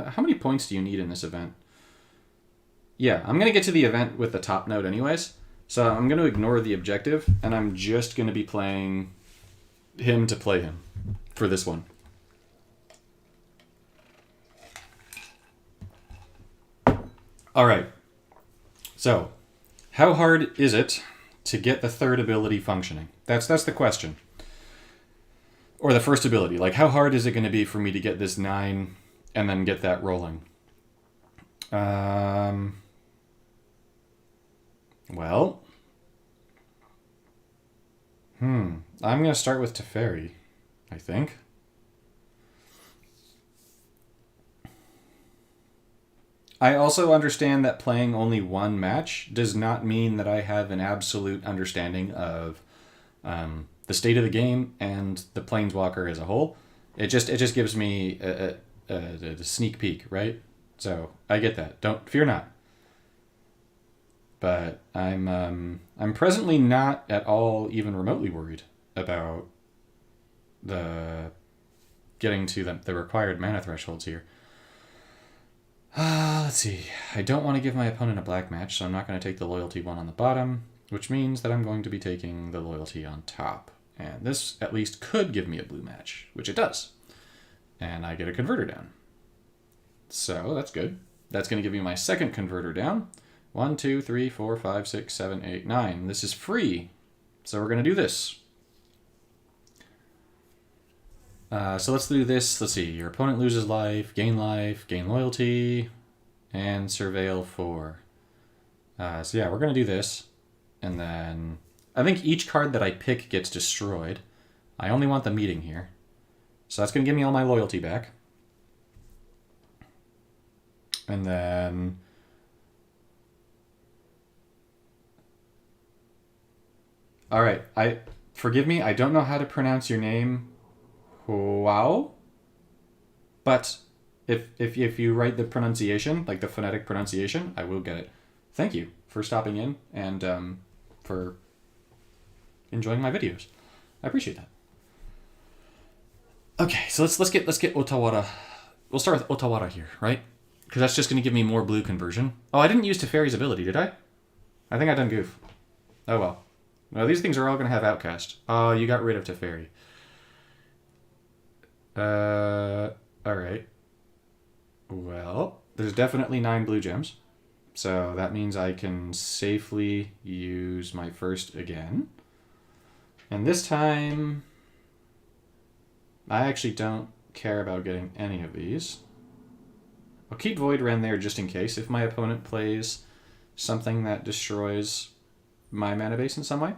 S1: How many points do you need in this event? Yeah, I'm gonna get to the event with the top note anyways. So I'm going to ignore the objective, and I'm just going to be playing him to play him for this one. All right. So, how hard is it to get the third ability functioning? That's the question. Or the first ability. Like, how hard is it going to be for me to get this 9 and then get that rolling? Well, I'm going to start with Teferi, I think. I also understand that playing only one match does not mean that I have an absolute understanding of the state of the game and the Planeswalker as a whole. It just gives me a sneak peek, right? So I get that. Don't fear not. But I'm presently not at all even remotely worried about the getting to the required mana thresholds here. Let's see. I don't want to give my opponent a black match, so I'm not going to take the loyalty one on the bottom, which means that I'm going to be taking the loyalty on top. And this at least could give me a blue match, which it does. And I get a converter down. So that's good. That's going to give me my second converter down. 1, 2, 3, 4, 5, 6, 7, 8, 9. This is free. So we're going to do this. So let's do this. Let's see. Your opponent loses life, gain loyalty, and surveil 4. So yeah, we're going to do this. And then I think each card that I pick gets destroyed. I only want the meeting here. So that's going to give me all my loyalty back. And then all right, forgive me, I don't know how to pronounce your name. Wow. But if you write the pronunciation, like the phonetic pronunciation, I will get it. Thank you for stopping in and for enjoying my videos. I appreciate that. Okay, so let's get Otawara. We'll start with Otawara here, right? Because that's just going to give me more blue conversion. Oh, I didn't use Teferi's ability, did I? I think I done goof. Oh well. No, these things are all going to have Outcast. Oh, you got rid of Teferi. Alright. Well, there's definitely 9 blue gems. So that means I can safely use my first again. And this time, I actually don't care about getting any of these. I'll keep Void Ren there just in case if my opponent plays something that destroys my mana base in some way.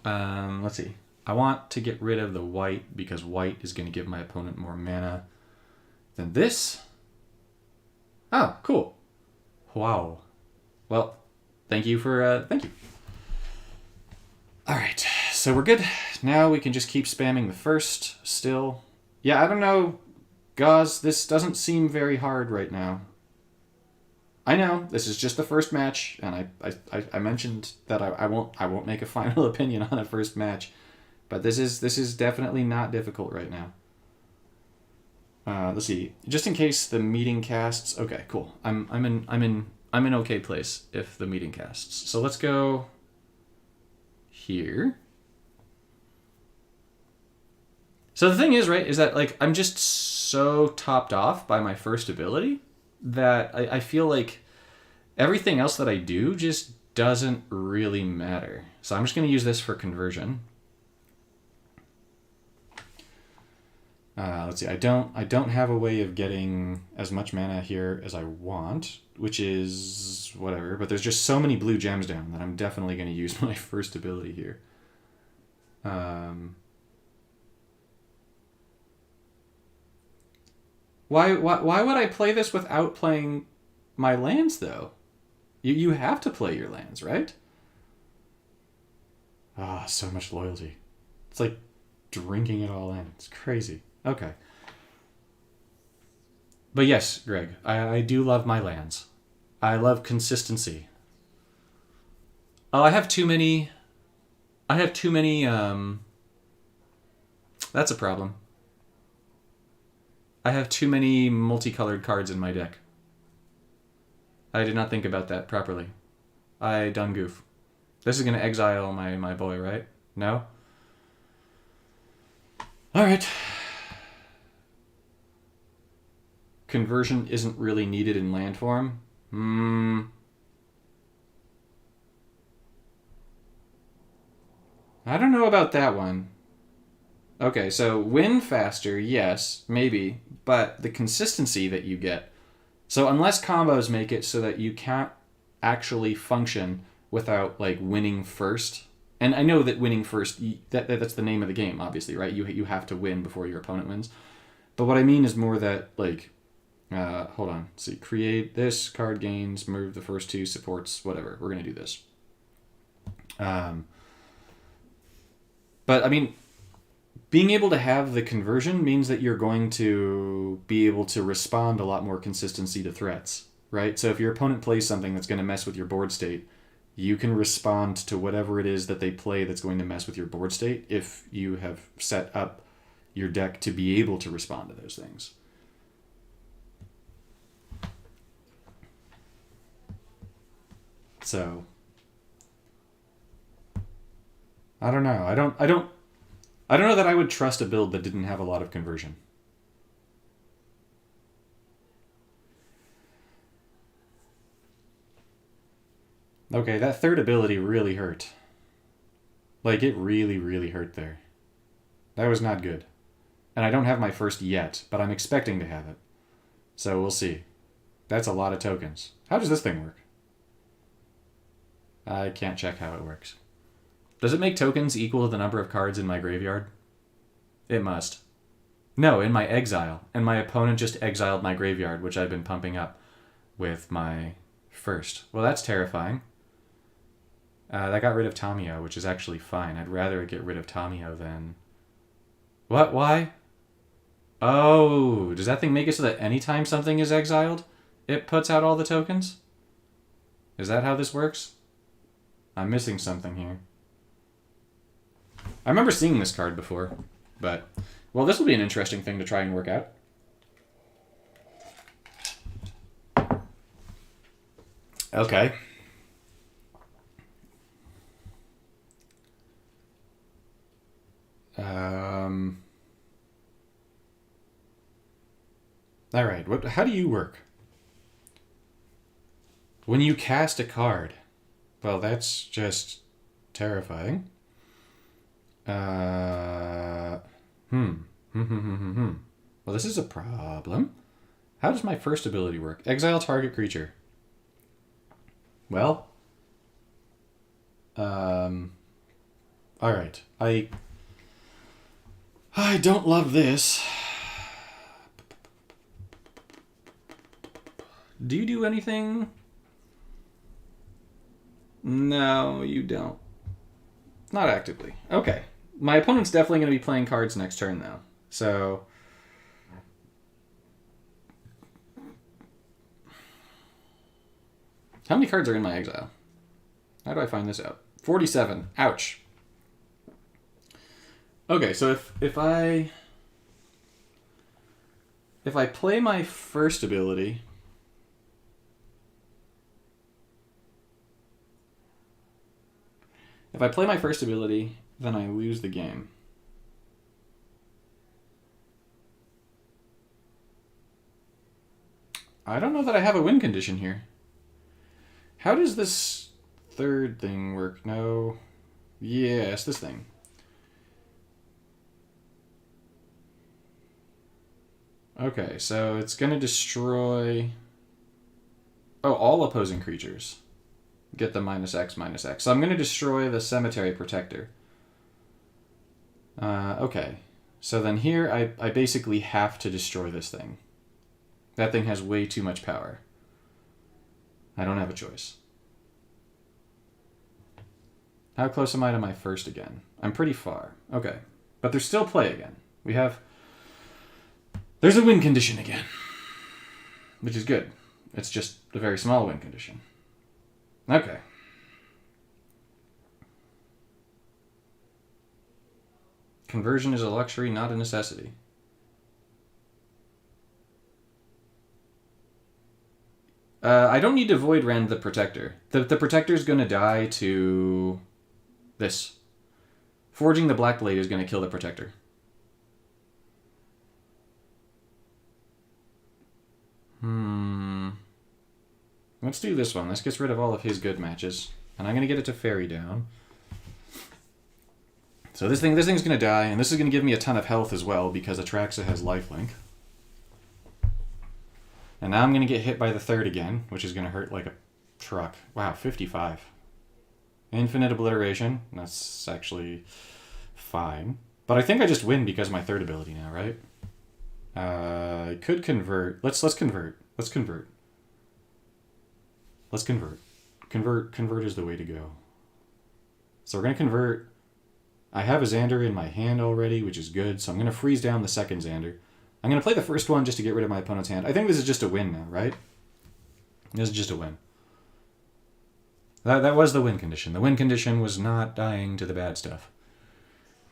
S1: Let's see. I want to get rid of the white because white is going to give my opponent more mana than this. Oh, cool. Wow. Well, thank you. All right, so we're good. Now we can just keep spamming the first still. Yeah, I don't know, Gauze, this doesn't seem very hard right now. I know this is just the first match, and I mentioned that I won't make a final opinion on a first match, but this is definitely not difficult right now. Let's see, just in case the meeting casts. Okay, cool. I'm in okay place if the meeting casts. So let's go here. So the thing is, right, is that like I'm just so topped off by my first ability that I feel like everything else that I do just doesn't really matter. So I'm just going to use this for conversion. Let's see. I don't have a way of getting as much mana here as I want, which is whatever. But there's just so many blue gems down that I'm definitely going to use my first ability here. Why would I play this without playing my lands though? You have to play your lands, right? Ah, so much loyalty. It's like drinking it all in. It's crazy. Okay. But yes, Greg, I do love my lands. I love consistency. Oh, I have too many. That's a problem. I have too many multicolored cards in my deck. I did not think about that properly. I done goof. This is going to exile my boy, right? No? Alright. Conversion isn't really needed in land form. I don't know about that one. Okay, so win faster, yes, maybe, but the consistency that you get. So unless combos make it so that you can't actually function without like winning first, and I know that winning first, that's the name of the game, obviously, right? You have to win before your opponent wins. But what I mean is more that like, hold on, see, create this card gains, move the first two supports, whatever. We're gonna do this. But I mean, being able to have the conversion means that you're going to be able to respond a lot more consistency to threats, right? So if your opponent plays something that's going to mess with your board state, you can respond to whatever it is that they play that's going to mess with your board state if you have set up your deck to be able to respond to those things. So I don't know. I don't know that I would trust a build that didn't have a lot of conversion. Okay, that third ability really hurt. Like, it really, really hurt there. That was not good. And I don't have my first yet, but I'm expecting to have it. So we'll see. That's a lot of tokens. How does this thing work? I can't check how it works. Does it make tokens equal to the number of cards in my graveyard? It must. No, in my exile. And my opponent just exiled my graveyard, which I've been pumping up with my first. Well, that's terrifying. That got rid of Tamio, which is actually fine. I'd rather get rid of Tamio than... What? Why? Oh, does that thing make it so that anytime something is exiled, it puts out all the tokens? Is that how this works? I'm missing something here. I remember seeing this card before, but... Well, this will be an interesting thing to try and work out. Okay. All right. How do you work? When you cast a card, well, that's just terrifying. Well, this is a problem. How does my first ability work? Exile target creature. Well, all right. I don't love this. Do you do anything? No, you don't. Not actively. Okay. My opponent's definitely going to be playing cards next turn, though. So... How many cards are in my exile? How do I find this out? 47. Ouch. Okay, so if I play my first ability... If I play my first ability, then I lose the game. I don't know that I have a win condition here. How does this third thing work? No. Yes, this thing. Okay, so it's going to destroy... Oh, all opposing creatures. Get the -X/-X. So I'm going to destroy the Cemetery Protector. Okay. So then here I basically have to destroy this thing. That thing has way too much power. I don't have a choice. How close am I to my first again? I'm pretty far. Okay. But there's still play again. We have... There's a win condition again. Which is good. It's just a very small win condition. Okay. Conversion is a luxury, not a necessity. I don't need to Void Rend the Protector. The Protector's going to die to this. Forging the Black Blade is going to kill the Protector. Let's do this one. This gets rid of all of his good matches. And I'm going to get it to Fairy down. So this thing's going to die, and this is going to give me a ton of health as well, because Atraxa has lifelink. And now I'm going to get hit by the third again, which is going to hurt like a truck. Wow, 55. Infinite Obliteration. That's actually fine. But I think I just win because of my third ability now, right? I could convert. Let's convert. Let's convert. Let's convert. Convert is the way to go. So we're going to convert. I have a Xander in my hand already, which is good. So I'm going to freeze down the second Xander. I'm going to play the first one just to get rid of my opponent's hand. I think this is just a win now, right? This is just a win. That was the win condition. The win condition was not dying to the bad stuff.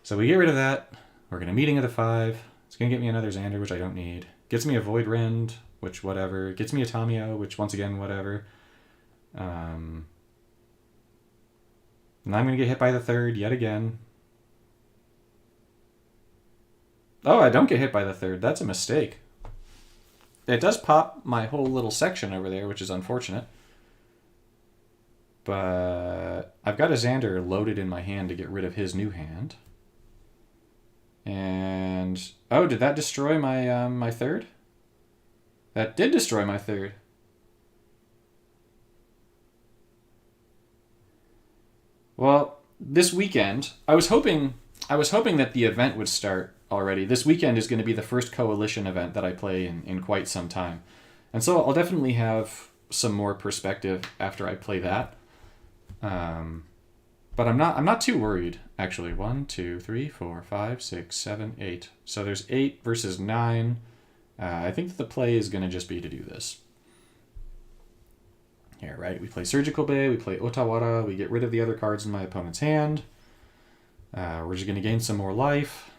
S1: So we get rid of that. We're going to Meeting of the 5. It's going to get me another Xander, which I don't need. Gets me a Void Rend, which whatever. Gets me a Tamio, which once again, whatever. And I'm going to get hit by the third yet again. Oh, I don't get hit by the third. That's a mistake. It does pop my whole little section over there, which is unfortunate. But I've got a Xander loaded in my hand to get rid of his new hand. And... Oh, did that destroy my my third? That did destroy my third. Well, this weekend, I was hoping that the event would start already. This weekend is going to be the first Coalition event that I play in quite some time. And so I'll definitely have some more perspective after I play that. But I'm not too worried, actually. 1, 2, 3, 4, 5, 6, 7, 8. So there's 8 versus 9. I think that the play is going to just be to do this. Here, right? We play Surgical Bay, we play Otawara, we get rid of the other cards in my opponent's hand. We're just going to gain some more life.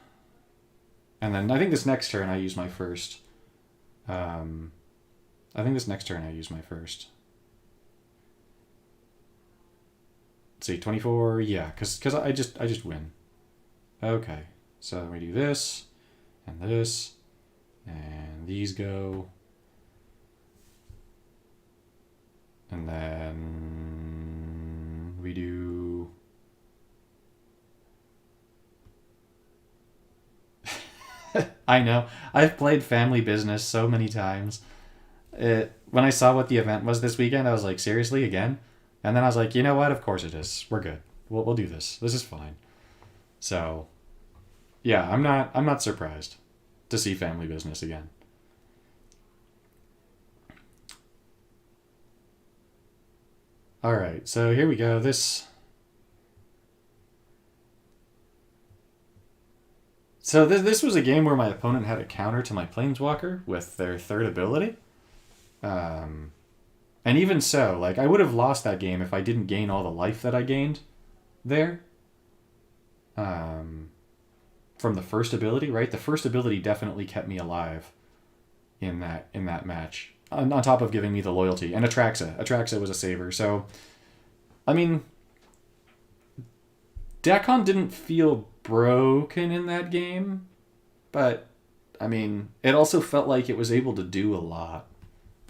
S1: And then I think this next turn I use my first. Let's see, 24, yeah, because I just win. Okay, so we do this, and these go. And then we do... I know. I've played Family Business so many times. When I saw what the event was this weekend, I was like, seriously, again? And then I was like, you know what? Of course it is. We're good. We'll do this. This is fine. So, yeah, I'm not surprised to see Family Business again. All right, so here we go. This was a game where my opponent had a counter to my Planeswalker with their third ability. And even so, like, I would have lost that game if I didn't gain all the life that I gained there. From the first ability, right? The first ability definitely kept me alive in that match. On top of giving me the loyalty. And Atraxa. Atraxa was a saver. So, I mean, Dakon didn't feel broken in that game. But, I mean, it also felt like it was able to do a lot.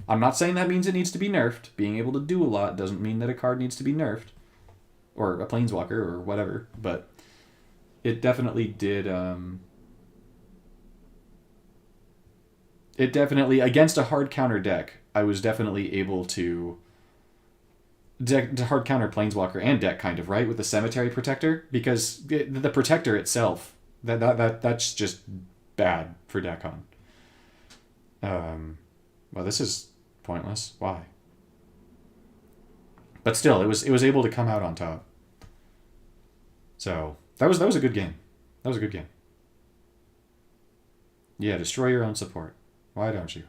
S1: I'm not saying that means it needs to be nerfed. Being able to do a lot doesn't mean that a card needs to be nerfed. Or a Planeswalker or whatever. But it definitely did... it definitely, against a hard counter deck, I was definitely able to hard counter Planeswalker and deck, kind of, right, with the Cemetery Protector, because the Protector itself, that's just bad for Decon. Well, this is pointless. Why? But still, it was able to come out on top. So that was a good game. That was a good game. Yeah, destroy your own support. Why don't you?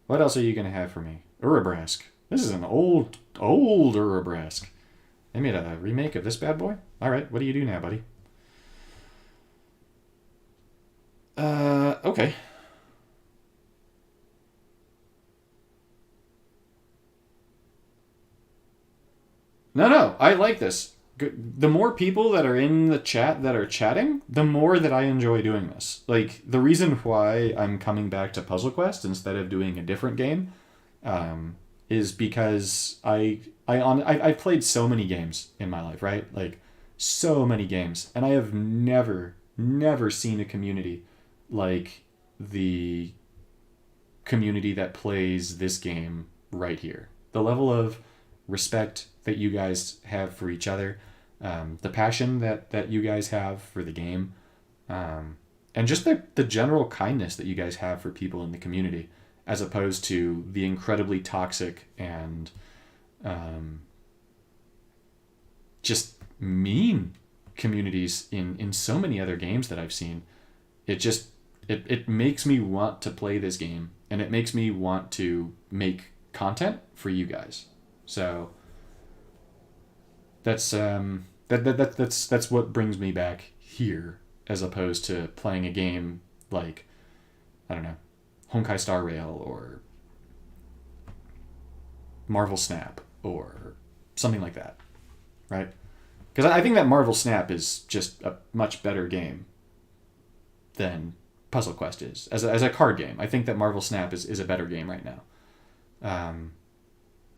S1: What else are you gonna have for me? Urabrask. This is an old Urabrask. They made a remake of this bad boy? Alright, what do you do now, buddy? Okay. No, I like this. The more people that are in the chat that are chatting, the more that I enjoy doing this. Like, the reason why I'm coming back to Puzzle Quest instead of doing a different game, is because I've played so many games in my life, right? Like, so many games, and I have never seen a community like the community that plays this game right here. The level of respect that you guys have for each other, the passion that you guys have for the game, and just the general kindness that you guys have for people in the community, as opposed to the incredibly toxic and just mean communities in so many other games that I've seen. It makes me want to play this game, and it makes me want to make content for you guys. So that's that's what brings me back here, as opposed to playing a game like, I don't know, Honkai Star Rail or Marvel Snap or something like that, right? Because I think that Marvel Snap is just a much better game than Puzzle Quest is. As a card game, I think that Marvel Snap is a better game right now.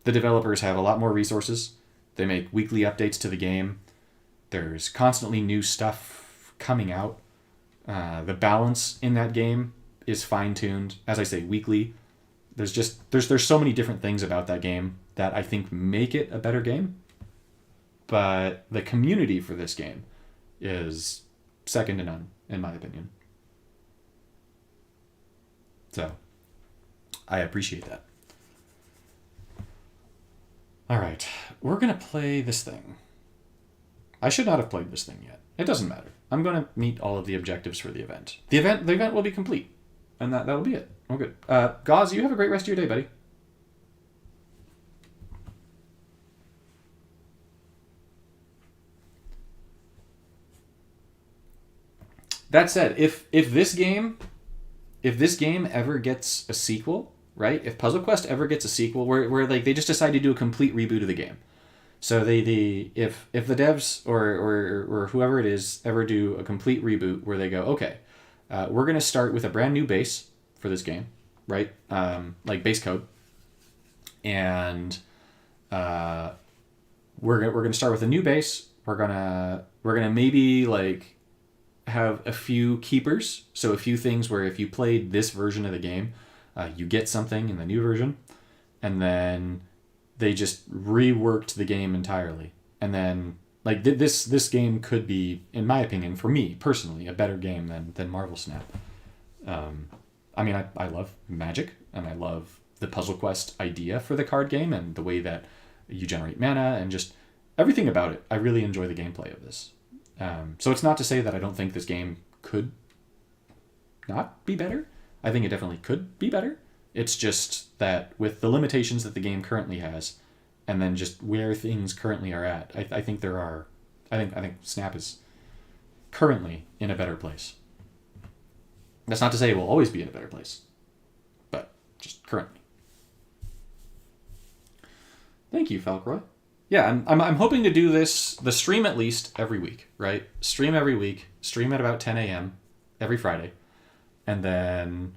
S1: The developers have a lot more resources. They make weekly updates to the game. There's constantly new stuff coming out. The balance in that game is fine-tuned, as I say, weekly. There's so many different things about that game that I think make it a better game. But the community for this game is second to none, in my opinion. So, I appreciate that. Alright, we're going to play this thing. I should not have played this thing yet. It doesn't matter. I'm going to meet all of the objectives for the event. The event will be complete. And that'll be it. We're good. Gauze, you have a great rest of your day, buddy. That said, if this game ever gets a sequel, right? If Puzzle Quest ever gets a sequel where like they just decide to do a complete reboot of the game. So if the devs or whoever it is ever do a complete reboot where they go, okay, we're going to start with a brand new base for this game, right? Like base code. And we're going to start with a new base. We're going to maybe like have a few keepers, so a few things where if you played this version of the game, you get something in the new version, and then they just reworked the game entirely. And then like this game could be, in my opinion, for me personally, a better game than Marvel Snap. I mean, I love Magic, and I love the Puzzle Quest idea for the card game and the way that you generate mana and just everything about it. I really enjoy the gameplay of this. So it's not to say that I don't think this game could not be better. I think it definitely could be better. It's just that with the limitations that the game currently has, and then just where things currently are at, I think I think Snap is currently in a better place. That's not to say it will always be in a better place, but just currently. Thank you, Falcroy. Yeah, I'm hoping to do the stream at least every week, right? Stream every week, stream at about 10 a.m. every Friday. And then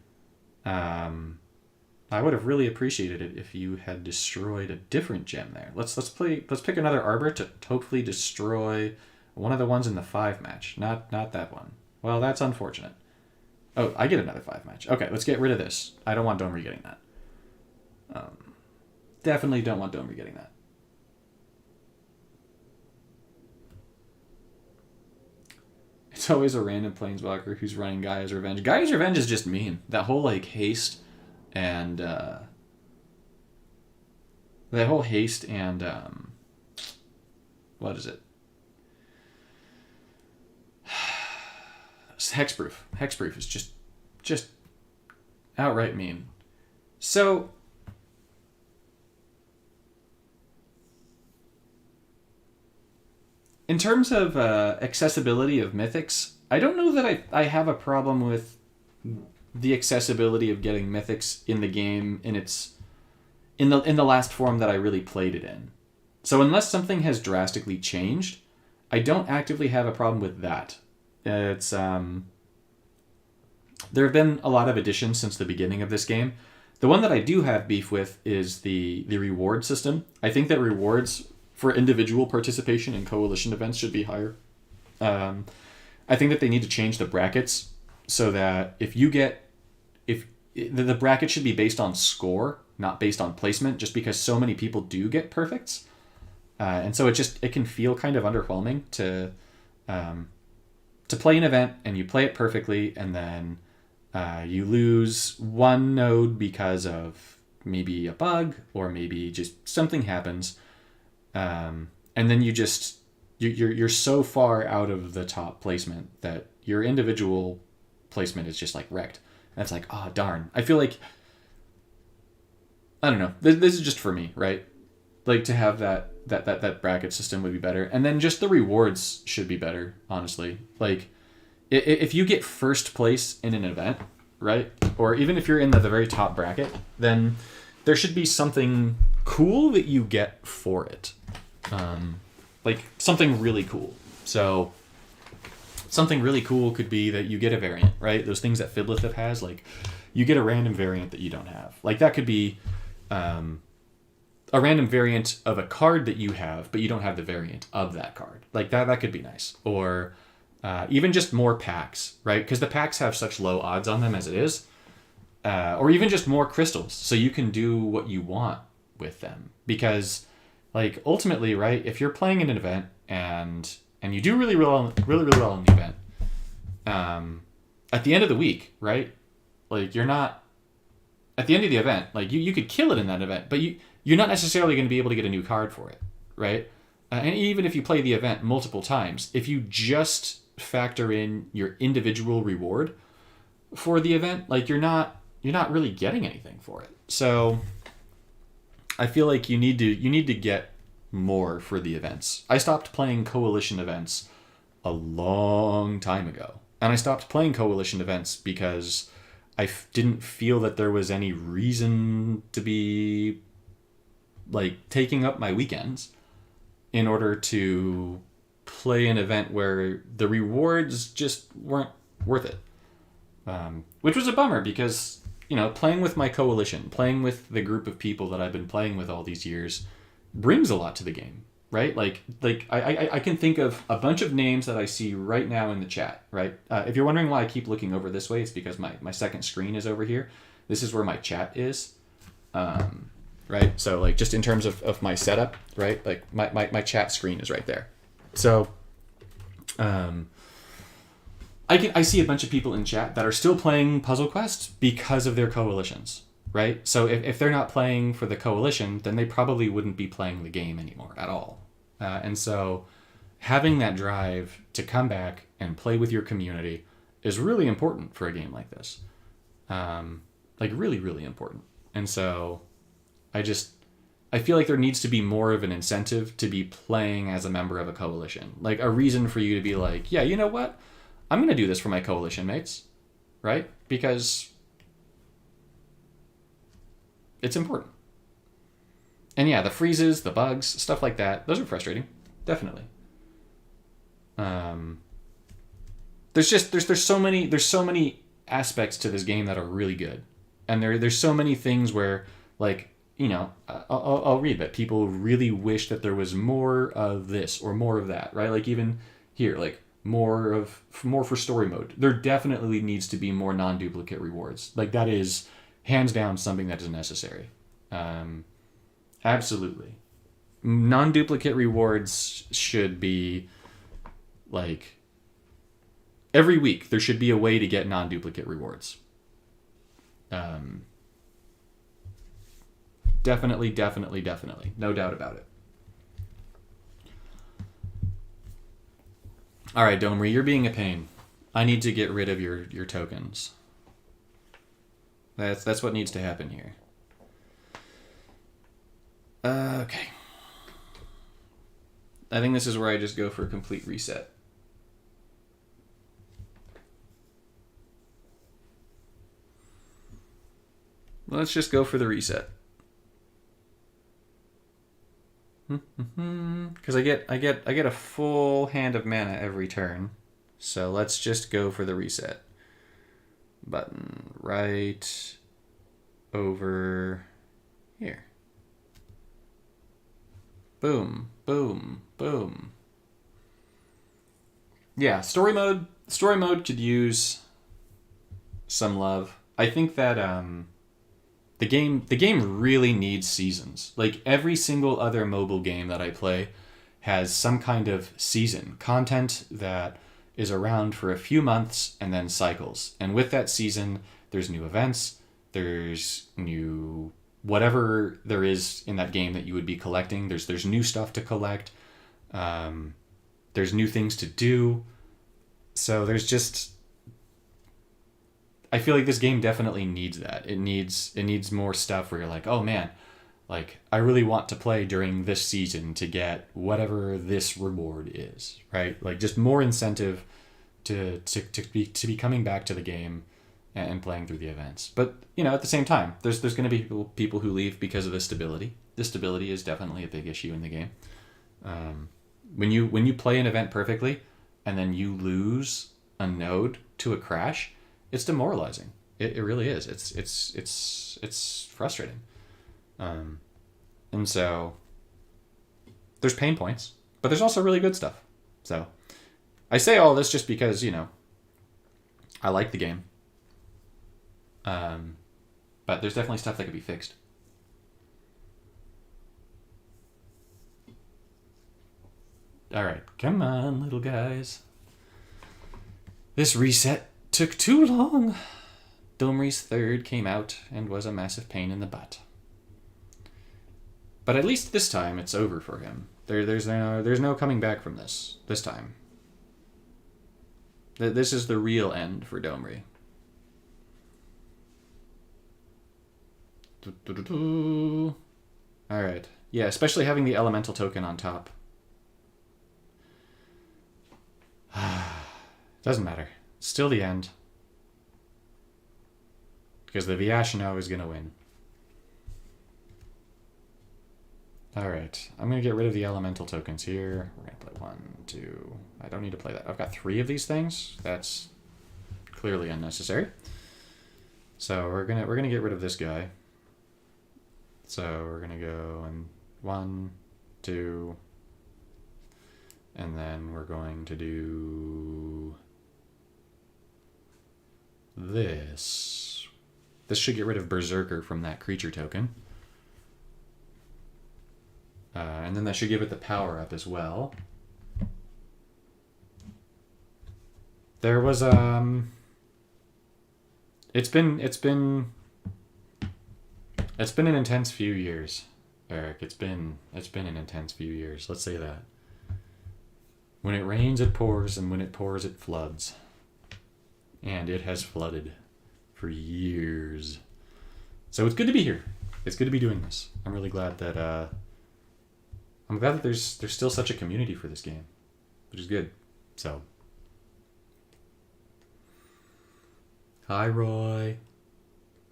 S1: I would have really appreciated it if you had destroyed a different gem there. Let's pick another Arbor to hopefully destroy one of the ones in the 5 match. Not that one. Well, that's unfortunate. Oh, I get another 5 match. Okay, let's get rid of this. I don't want Domer getting that. Definitely don't want Domer getting that. It's always a random planeswalker who's running Gaia's Revenge. Gaia's Revenge is just mean. That whole like haste and that whole haste and what is it? Hexproof. Hexproof is just outright mean. So in terms of accessibility of mythics, I don't know that I have a problem with the accessibility of getting mythics in the game in the last form that I really played it in. So unless something has drastically changed, I don't actively have a problem with that. It's there have been a lot of additions since the beginning of this game. The one that I do have beef with is the reward system. I think that rewards for individual participation in coalition events should be higher. I think that they need to change the brackets so that if the bracket should be based on score, not based on placement, just because so many people do get perfects. And so it can feel kind of underwhelming to play an event and you play it perfectly and then you lose one node because of maybe a bug or maybe just something happens. And then you're so far out of the top placement that your individual placement is just like wrecked. And it's like, oh, darn. I feel like, I don't know. This is just for me, right? Like to have that bracket system would be better. And then just the rewards should be better, honestly. Like if you get first place in an event, right? Or even if you're in the very top bracket, then there should be something cool that you get for it. Like something really cool. So something really cool could be that you get a variant, right? Those things that Fidlithip has, like you get a random variant that you don't have. Like that could be a random variant of a card that you have, but you don't have the variant of that card. Like that could be nice. Or even just more packs, right? Because the packs have such low odds on them as it is. Or even just more crystals, so you can do what you want with them. Because, like, ultimately, right, if you're playing in an event and you do really well in the event, at the end of the week, right, like, you're not, at the end of the event, like, you could kill it in that event, but you're not necessarily going to be able to get a new card for it, right? And even if you play the event multiple times, if you just factor in your individual reward for the event, like, you're not really getting anything for it. So I feel like you need to get more for the events. I stopped playing coalition events a long time ago. And I stopped playing coalition events because I didn't feel that there was any reason to be like taking up my weekends in order to play an event where the rewards just weren't worth it. Which was a bummer because, you know, playing with my coalition, playing with the group of people that I've been playing with all these years brings a lot to the game, right? Like I can think of a bunch of names that I see right now in the chat, right? If you're wondering why I keep looking over this way, it's because my second screen is over here. This is where my chat is, right? So like just in terms of my setup, right? Like my chat screen is right there. So I see a bunch of people in chat that are still playing Puzzle Quest because of their coalitions, right? So if they're not playing for the coalition, then they probably wouldn't be playing the game anymore at all. And so having that drive to come back and play with your community is really important for a game like this. Like really, really important. And so I feel like there needs to be more of an incentive to be playing as a member of a coalition. Like a reason for you to be like, yeah, you know what? I'm going to do this for my coalition mates, right? Because it's important. And yeah, the freezes, the bugs, stuff like that, those are frustrating. Definitely. There's so many aspects to this game that are really good. And there's so many things where, like, you know, I'll read that people really wish that there was more of this or more of that, right? Like even here, like more for story mode. There definitely needs to be more non-duplicate rewards. Like, that is hands down something that is necessary. Absolutely. Non-duplicate rewards should be like every week there should be a way to get non-duplicate rewards. Definitely. No doubt about it. All right, Domri, you're being a pain. I need to get rid of your tokens. That's what needs to happen here. Okay. I think this is where I just go for a complete reset. Let's just go for the reset. Because I get a full hand of mana every turn. So let's just go for the reset. Button right over here. Boom, boom, boom. Yeah, story mode could use some love. I think that the game really needs seasons. Like, every single other mobile game that I play has some kind of season content that is around for a few months and then cycles. And with that season, there's new events, there's new whatever there is in that game that you would be collecting. There's new stuff to collect. There's new things to do. So there's just, I feel like this game definitely needs that. It needs more stuff where you're like, oh man, like, I really want to play during this season to get whatever this reward is, right? Like, just more incentive to be coming back to the game and playing through the events. But, you know, at the same time, there's going to be people who leave because of the stability. The stability is definitely a big issue in the game. When you play an event perfectly and then you lose a node to a crash, it's demoralizing. It really is. It's frustrating. And so there's pain points, but there's also really good stuff. So I say all this just because, you know, I like the game. But there's definitely stuff that could be fixed. All right, come on, little guys. This reset took too long. Domri's third came out and was a massive pain in the butt. But at least this time it's over for him. There's no coming back from this time. This is the real end for Domri. Alright. Yeah, especially having the elemental token on top. Doesn't matter. It's still the end. Because the Viashino is going to win. Alright. I'm going to get rid of the elemental tokens here. We're going to play 1, 2... I don't need to play that. I've got 3 of these things. That's clearly unnecessary. So we're gonna get rid of this guy. So we're going to go and 1, 2... And then we're going to do this. This should get rid of Berserker from that creature token. And then that should give it the power up as well. There was it's been an intense few years, Eric. It's been an intense few years. Let's say that. When it rains, it pours, and when it pours, it floods. And it has flooded for years. So it's good to be here. It's good to be doing this. I'm really glad that there's still such a community for this game, which is good. So, hi Roy.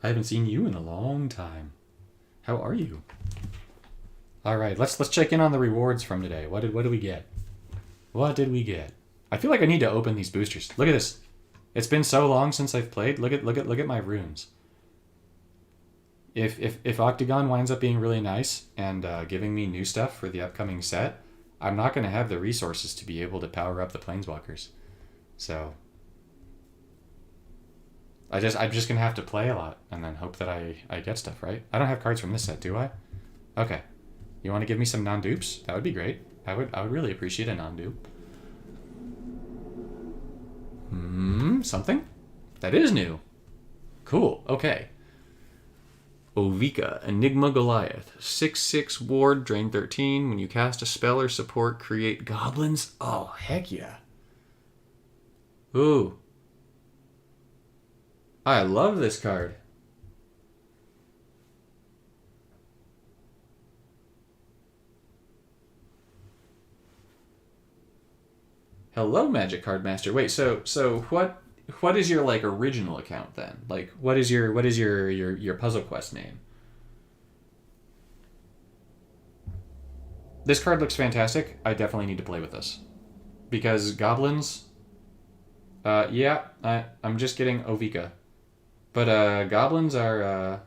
S1: I haven't seen you in a long time. How are you? All right, let's check in on the rewards from today. What did we get? What did we get? I feel like I need to open these boosters. Look at this. It's been so long since I've played. Look at my runes. If Octagon winds up being really nice and giving me new stuff for the upcoming set, I'm not going to have the resources to be able to power up the Planeswalkers. So I'm just gonna have to play a lot and then hope that I get stuff, right? I don't have cards from this set, do I? Okay. You want to give me some non-dupes? That would be great. I would really appreciate a non-dupe. Something? That is new. Cool. Okay. Ovika, Enigma Goliath. 6/6 ward, drain 13. When you cast a spell or support, create goblins. Oh, heck yeah. Ooh. I love this card. Hello, Magic Card Master. Wait, so what is your like original account then? Like what is your Puzzle Quest name? This card looks fantastic. I definitely need to play with this. Because goblins yeah, I'm just getting Ovika. But goblins are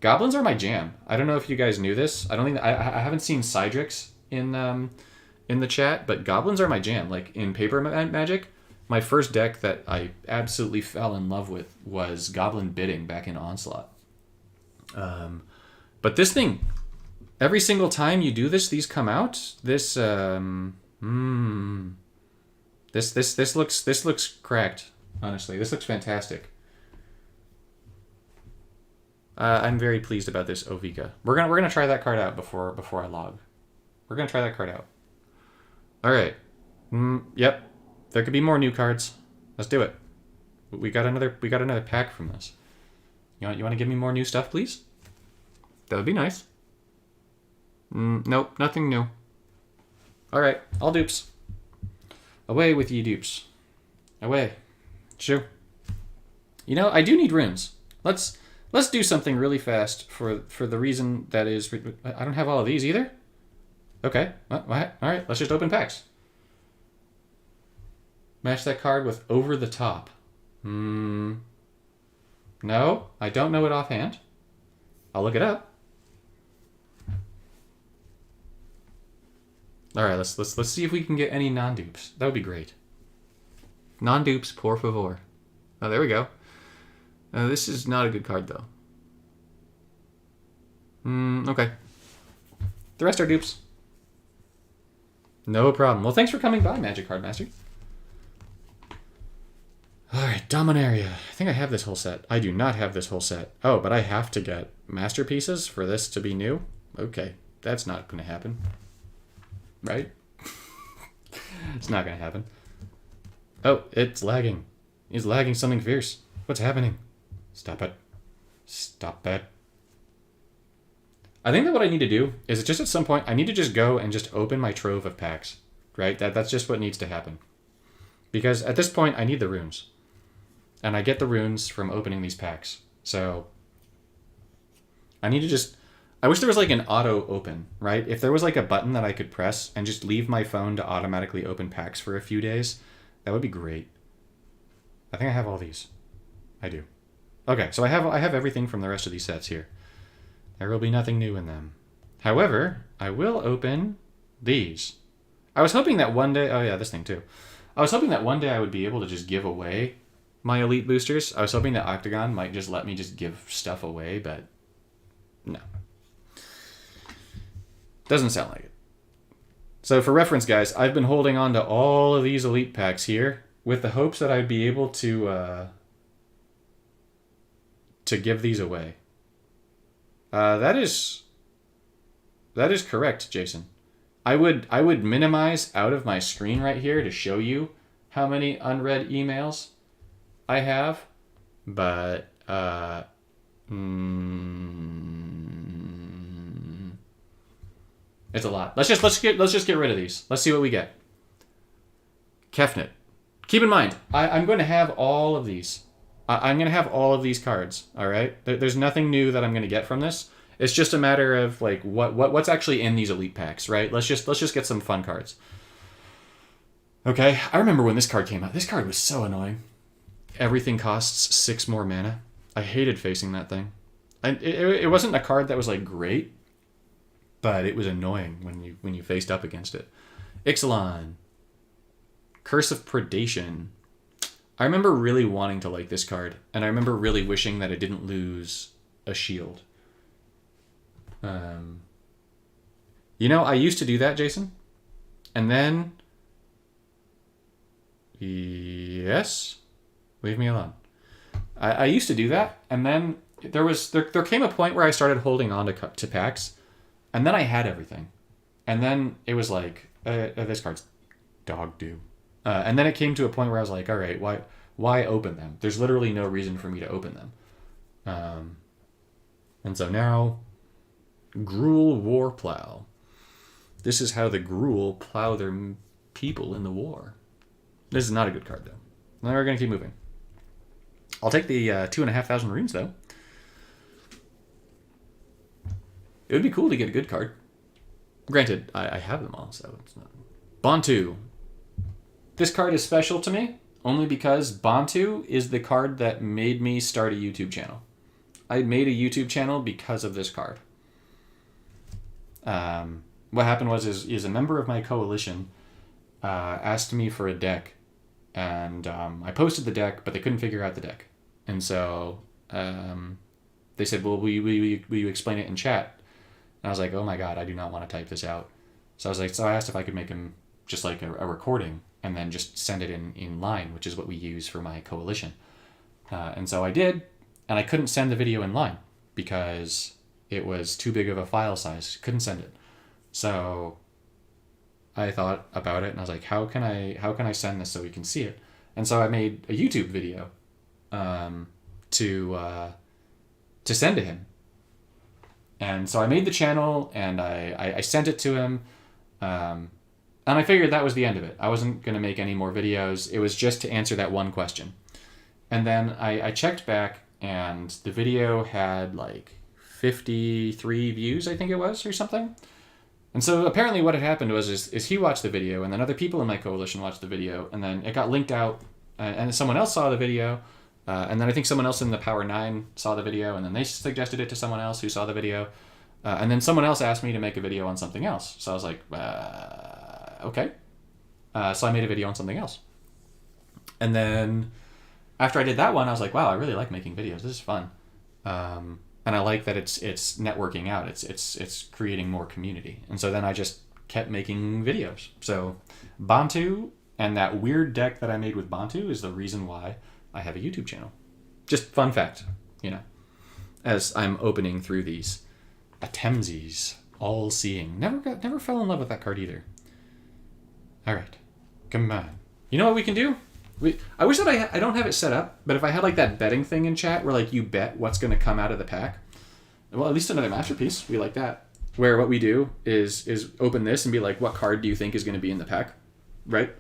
S1: my jam. I don't know if you guys knew this. I don't think I haven't seen Cydrix in the chat, but goblins are my jam. Like in paper Magic, my first deck that I absolutely fell in love with was Goblin Bidding back in Onslaught. But this thing, every single time you do this, these come out. This this looks cracked. Honestly, this looks fantastic. I'm very pleased about this Ovika. We're gonna try that card out before I log. We're gonna try that card out. All right. Yep. There could be more new cards. Let's do it. We got another pack from this. You want to give me more new stuff, please? That would be nice. Nope, nothing new. All right, all dupes. Away with ye dupes. Away. Shoo. You know, I do need runes. Let's do something really fast for the reason that is I don't have all of these either. Okay. All right. Let's just open packs. Match that card with Over the Top. No, I don't know it offhand. I'll look it up. All right. Let's see if we can get any non-dupes. That would be great. Non-dupes, por favor. Oh, there we go. This is not a good card though. Okay. The rest are dupes. No problem. Well, thanks for coming by, Magic Card Master. Alright, Dominaria. I think I have this whole set. I do not have this whole set. Oh, but I have to get masterpieces for this to be new? Okay, that's not going to happen. Right? It's not going to happen. Oh, it's lagging. He's lagging something fierce. What's happening? Stop it. Stop it. I think that what I need to do is just at some point, I need to just go and just open my trove of packs, right? That's just what needs to happen. Because at this point, I need the runes. And I get the runes from opening these packs. So I need to just... I wish there was like an auto open, right? If there was like a button that I could press and just leave my phone to automatically open packs for a few days, that would be great. I think I have all these. I do. Okay, so I have everything from the rest of these sets here. There will be nothing new in them. However, I will open these. I was hoping that one day... Oh yeah, this thing too. I was hoping that one day I would be able to just give away my elite boosters. I was hoping that Octagon might just let me just give stuff away, but no. Doesn't sound like it. So for reference, guys, I've been holding on to all of these elite packs here with the hopes that I'd be able to give these away. That is correct, Jason. I would minimize out of my screen right here to show you how many unread emails I have, but it's a lot. Let's just get rid of these. Let's see what we get. Kefnet. Keep in mind, I'm going to have all of these. I'm going to have all of these cards. All right. There's nothing new that I'm going to get from this. It's just a matter of like what's actually in these elite packs, right? Let's just get some fun cards. Okay, I remember when this card came out. This card was so annoying. Everything costs 6 more mana. I hated facing that thing. It wasn't a card that was like great, but it was annoying when you faced up against it. Ixalan. Curse of Predation. I remember really wanting to like this card, and I remember really wishing that it didn't lose a shield. You know, I used to do that, Jason. And then... Yes? Leave me alone. I used to do that, and then there came a point where I started holding on to packs, and then I had everything. And then it was like, this card's dog do. And then it came to a point where I was like, all right, why open them? There's literally no reason for me to open them. And so now, Gruul Warplow. This is how the Gruul plow their people in the war. This is not a good card, though. Now we're going to keep moving. I'll take the 2,500 runes, though. It would be cool to get a good card. Granted, I have them all, so it's not... Bantu. This card is special to me, only because Bantu is the card that made me start a YouTube channel. I made a YouTube channel because of this card. What happened was a member of my coalition asked me for a deck, and I posted the deck, but they couldn't figure out the deck. And so they said, well, will you explain it in chat? And I was like, oh my god, I do not want to type this out. So I asked if I could make him just like a recording and then just send it in line, which is what we use for my coalition. And so I did, and I couldn't send the video in line because it was too big of a file size. Couldn't send it. So I thought about it, and I was like, how can I send this so we can see it? And so I made a YouTube video to send to him. And so I made the channel, and I sent it to him, and I figured that was the end of it. I wasn't going to make any more videos. It was just to answer that one question. And then I checked back, and the video had like 53 views, I think it was, or something. And so apparently what had happened was he watched the video, and then other people in my coalition watched the video, and then it got linked out, and someone else saw the video, and then I think someone else in the Power 9 saw the video, and then they suggested it to someone else who saw the video, and then someone else asked me to make a video on something else. So I was like, okay. So I made a video on something else. And then after I did that one, I was like, wow, I really like making videos. This is fun. And I like that it's networking out. It's creating more community. And so then I just kept making videos. So Bantu and that weird deck that I made with Bantu is the reason why I have a YouTube channel. Just fun fact, you know, as I'm opening through these Atemzes, all-seeing. Never fell in love with that card either. All right, come on. You know what we can do? I wish that I don't have it set up, but if I had like that betting thing in chat where like you bet what's going to come out of the pack, well, at least another masterpiece. We like that. Where what we do is open this and be like, what card do you think is going to be in the pack, right?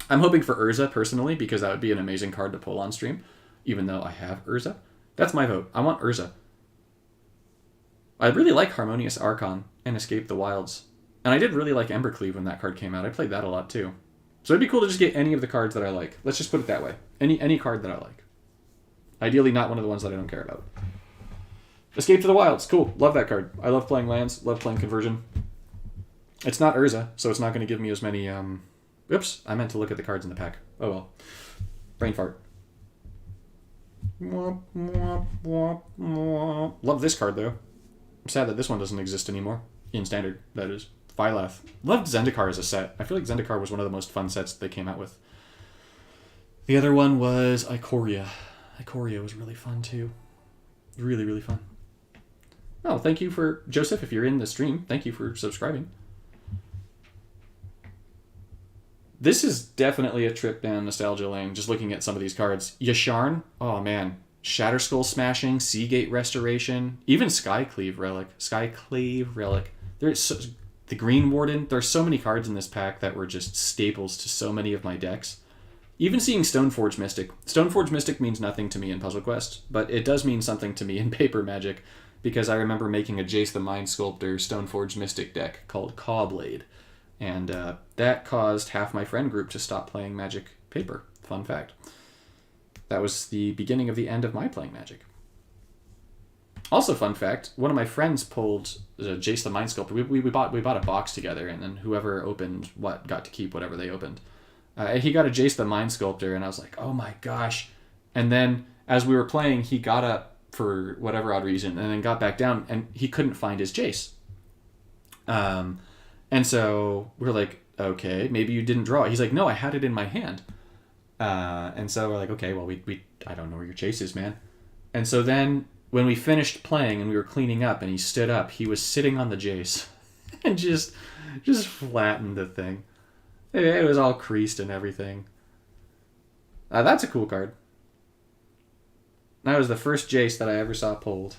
S1: I'm hoping for Urza personally because that would be an amazing card to pull on stream, even though I have Urza. That's my vote. I want Urza. I really like Harmonious Archon and Escape the Wilds, and I did really like Embercleave when that card came out. I played that a lot too. So it'd be cool to just get any of the cards that I like. Let's just put it that way. Any card that I like. Ideally not one of the ones that I don't care about. Escape to the Wilds. Cool. Love that card. I love playing lands. Love playing conversion. It's not Urza, so it's not going to give me as many... Oops. I meant to look at the cards in the pack. Oh well. Brain fart. Love this card, though. I'm sad that this one doesn't exist anymore. In Standard, that is. Phylath. Loved Zendikar as a set. I feel like Zendikar was one of the most fun sets they came out with. The other one was Ikoria. Ikoria was really fun too. Really, really fun. Oh, thank you for... Joseph, if you're in the stream, thank you for subscribing. This is definitely a trip down nostalgia lane, just looking at some of these cards. Yasharn. Oh, man. Shatterskull Smashing, Seagate Restoration, even Skycleave Relic. There's the Green Warden. There's so many cards in this pack that were just staples to so many of my decks. Even seeing Stoneforge Mystic. Stoneforge Mystic means nothing to me in Puzzle Quest, but it does mean something to me in Paper Magic, because I remember making a Jace the Mind Sculptor Stoneforge Mystic deck called Cawblade, and that caused half my friend group to stop playing Magic Paper. Fun fact. That was the beginning of the end of my playing Magic. Also, fun fact, one of my friends pulled Jace the Mind Sculptor. We bought a box together, and then whoever opened what got to keep whatever they opened. He got a Jace the Mind Sculptor, and I was like, oh my gosh. And then as we were playing, he got up for whatever odd reason, and then got back down, and he couldn't find his Jace. And so we're like, okay, maybe you didn't draw it. He's like, no, I had it in my hand. And so we're like, okay, well, I don't know where your Jace is, man. And so then when we finished playing and we were cleaning up and he stood up, he was sitting on the Jace and just flattened the thing. It was all creased and everything. That's a cool card. That was the first Jace that I ever saw pulled.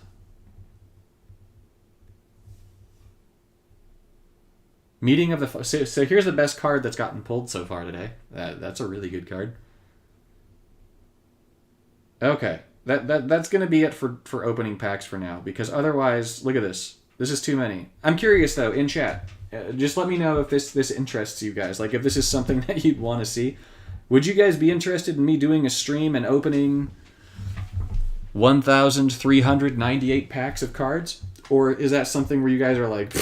S1: Meeting of the... So here's the best card that's gotten pulled so far today. That's a really good card. Okay. That's going to be it for opening packs for now. Because otherwise, look at this. This is too many. I'm curious, though, in chat. Just let me know if this interests you guys. Like, if this is something that you'd want to see. Would you guys be interested in me doing a stream and opening 1,398 packs of cards? Or is that something where you guys are like...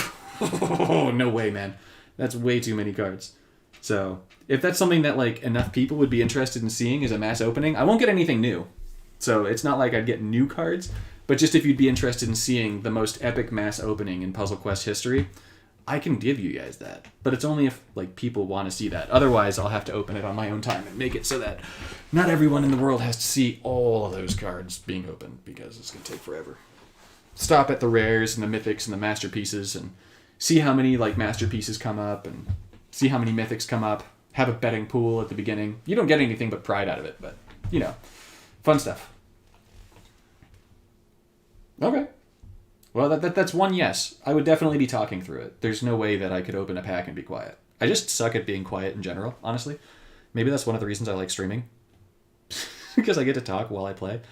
S1: Oh, no way, man. That's way too many cards. So, if that's something that, like, enough people would be interested in seeing as a mass opening, I won't get anything new. So, it's not like I'd get new cards, but just if you'd be interested in seeing the most epic mass opening in Puzzle Quest history, I can give you guys that. But it's only if, like, people want to see that. Otherwise, I'll have to open it on my own time and make it so that not everyone in the world has to see all of those cards being opened, because it's going to take forever. Stop at the rares and the mythics and the masterpieces and see how many, like, masterpieces come up and see how many mythics come up. Have a betting pool at the beginning. You don't get anything but pride out of it, but, you know, fun stuff. Okay. Well, that's one yes. I would definitely be talking through it. There's no way that I could open a pack and be quiet. I just suck at being quiet in general, honestly. Maybe that's one of the reasons I like streaming. Because I get to talk while I play.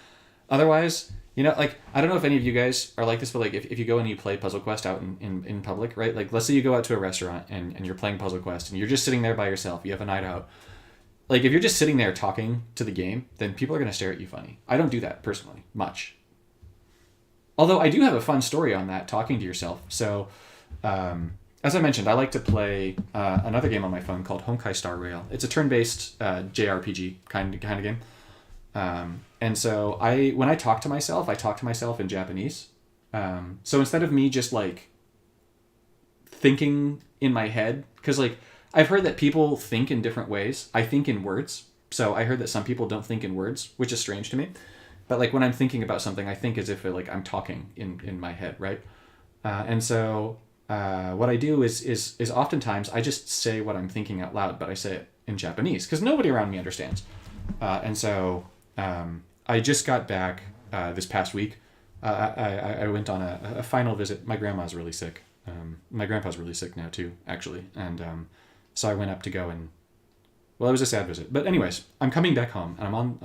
S1: Otherwise... You know, like, I don't know if any of you guys are like this, but, like, if you go and you play Puzzle Quest out in public, right? Like, let's say you go out to a restaurant and you're playing Puzzle Quest and you're just sitting there by yourself. You have a night out. Like, if you're just sitting there talking to the game, then people are going to stare at you funny. I don't do that, personally, much. Although I do have a fun story on that, talking to yourself. So, as I mentioned, I like to play another game on my phone called Honkai Star Rail. It's a turn-based JRPG kind of game. And so when I talk to myself in Japanese. So instead of me just, like, thinking in my head, because, like, I've heard that people think in different ways. I think in words. So I heard that some people don't think in words, which is strange to me. But, like, when I'm thinking about something, I think as if, like, I'm talking in my head, right? And so what I do is oftentimes I just say what I'm thinking out loud, but I say it in Japanese because nobody around me understands. And so I just got back this past week. I went on a final visit. My grandma's really sick. My grandpa's really sick now too, actually. And so I went up to go and... Well, it was a sad visit. But anyways, I'm coming back home, and I'm on...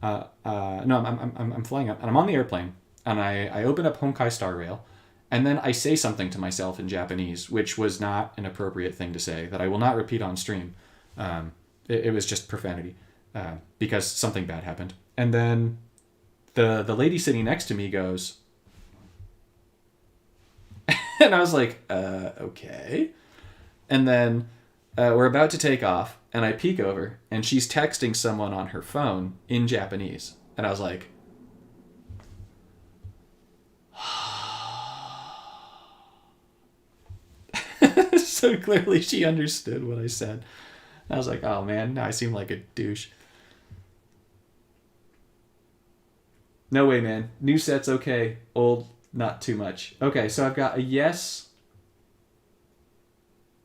S1: I'm flying up, and I'm on the airplane, and I open up Honkai Star Rail, and then I say something to myself in Japanese, which was not an appropriate thing to say, that I will not repeat on stream. It was just profanity, because something bad happened. And then the lady sitting next to me goes... and I was like, okay. And then we're about to take off, and I peek over, and she's texting someone on her phone in Japanese. And I was like... So clearly she understood what I said. I was like, oh man, now I seem like a douche. No way, man. New set's okay. Old, not too much. Okay, so I've got a yes.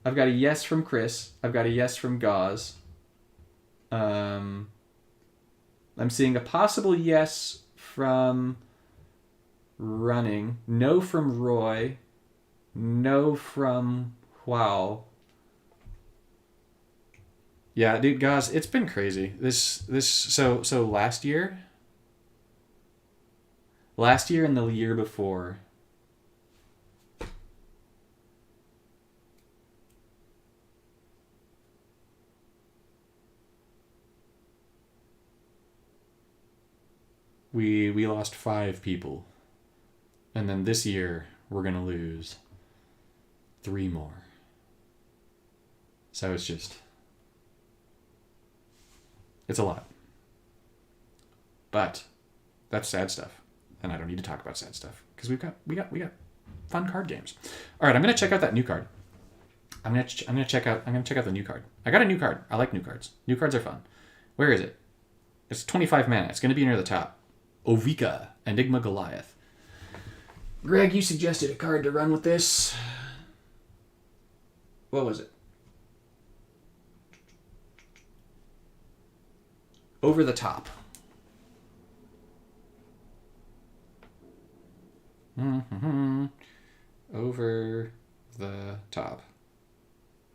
S1: I've got a yes from Chris. I've got a yes from Gauze. I'm seeing a possible yes from Running. No from Roy. No from Wow. Yeah, dude, Gauze, it's been crazy. So last year and the year before, we lost 5 people. And then this year we're going to lose 3 more. So it's just It's a lot. But that's sad stuff. And I don't need to talk about sad stuff because we got fun card games. All right, I'm going to check out that new card. I'm going to check out the new card. I got a new card. I like new cards. New cards are fun. Where is it? It's 25 mana. It's going to be near the top. Ovika, Enigma Goliath. Greg, you suggested a card to run with this. What was it? Over the Top. Over the Top.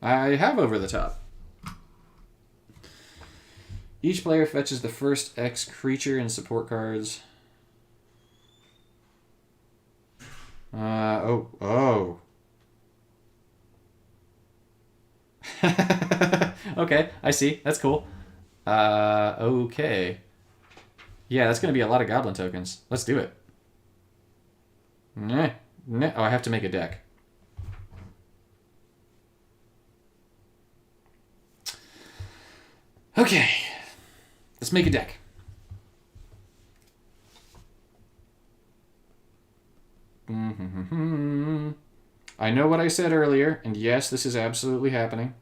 S1: I have Over the Top. Each player fetches the first X creature and support cards. Oh. Okay, I see. That's cool. Okay. Yeah, that's going to be a lot of goblin tokens. Let's do it. Nah. Oh, I have to make a deck. Okay. Let's make a deck. I know what I said earlier, and yes, this is absolutely happening.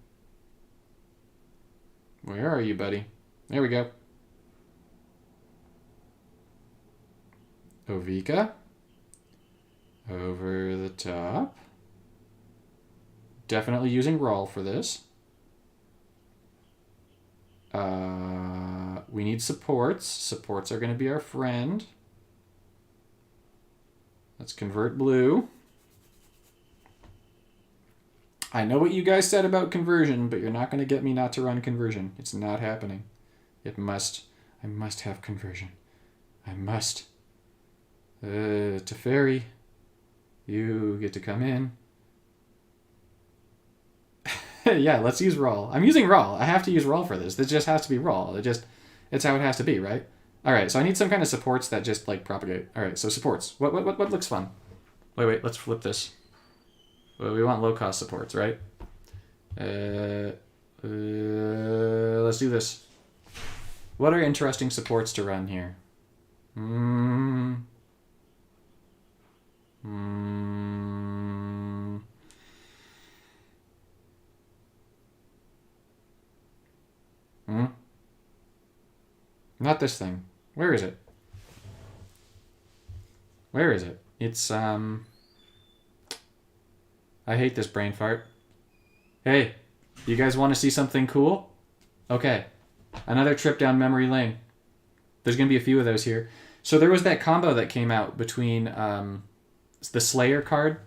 S1: Where are you, buddy? There we go. Ovika. Over the Top. Definitely using Rawl for this. We need supports. Supports are going to be our friend. Let's convert blue. I know what you guys said about conversion, but you're not going to get me not to run conversion. It's not happening. I must have conversion. I must. Teferi, you get to come in. Yeah, let's use Rawl. I'm using Rawl. I have to use Rawl for this. This just has to be Rawl. It's how it has to be, right? All right, so I need some kind of supports that just like propagate. All right, so supports. What looks fun? Wait, let's flip this. Well, we want low cost supports, right? Let's do this. What are interesting supports to run here? Not this thing. Where is it? Where is it? It's, I hate this brain fart. Hey, you guys want to see something cool? Okay. Another trip down memory lane. There's going to be a few of those here. So there was that combo that came out between the Slayer card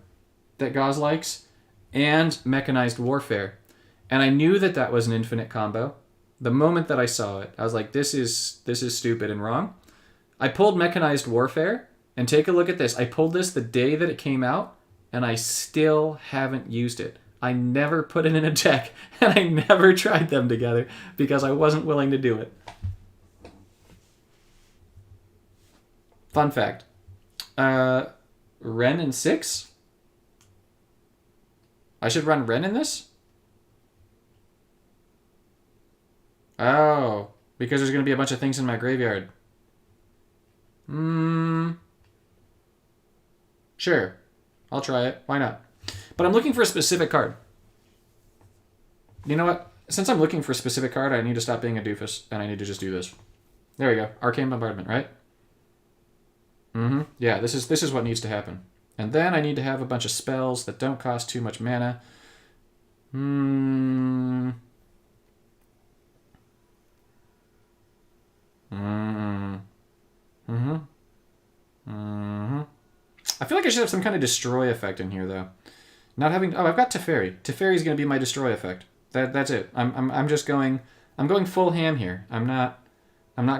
S1: that Gauze likes and Mechanized Warfare. And I knew that that was an infinite combo. The moment that I saw it, I was like, this is stupid and wrong. I pulled Mechanized Warfare, and take a look at this. I pulled this the day that it came out, and I still haven't used it. I never put it in a deck, and I never tried them together because I wasn't willing to do it. Fun fact. Ren in 6? I should run Ren in this? Oh, because there's going to be a bunch of things in my graveyard. Sure. I'll try it. Why not? But I'm looking for a specific card. You know what? Since I'm looking for a specific card, I need to stop being a doofus, and I need to just do this. There we go. Arcane Bombardment, right? Yeah, this is what needs to happen. And then I need to have a bunch of spells that don't cost too much mana. I feel like I should have some kind of destroy effect in here, though. Not having... Oh, I've got Teferi. Teferi's going to be my destroy effect. That's it. I'm just going... I'm going full ham here. I'm not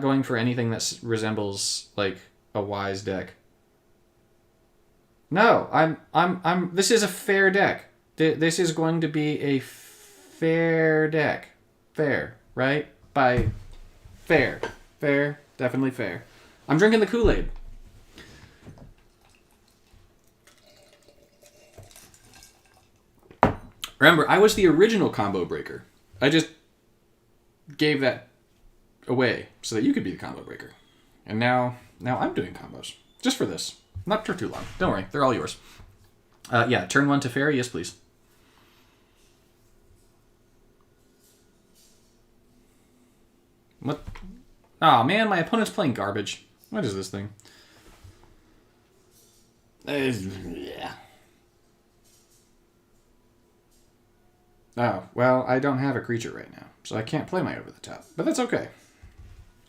S1: going for anything that resembles, like, a wise deck. No, I'm... This is a fair deck. This is going to be a fair deck. Fair, right? By fair. Fair. Definitely fair. I'm drinking the Kool-Aid. Remember, I was the original combo breaker. I just gave that away so that you could be the combo breaker. And now I'm doing combos. Just for this. Not for too long. Don't worry. They're all yours. Yeah, turn 1 Teferi. Yes, please. What? Oh, man, my opponent's playing garbage. What is this thing? Yeah. Oh, well, I don't have a creature right now, so I can't play my over the top. But that's okay.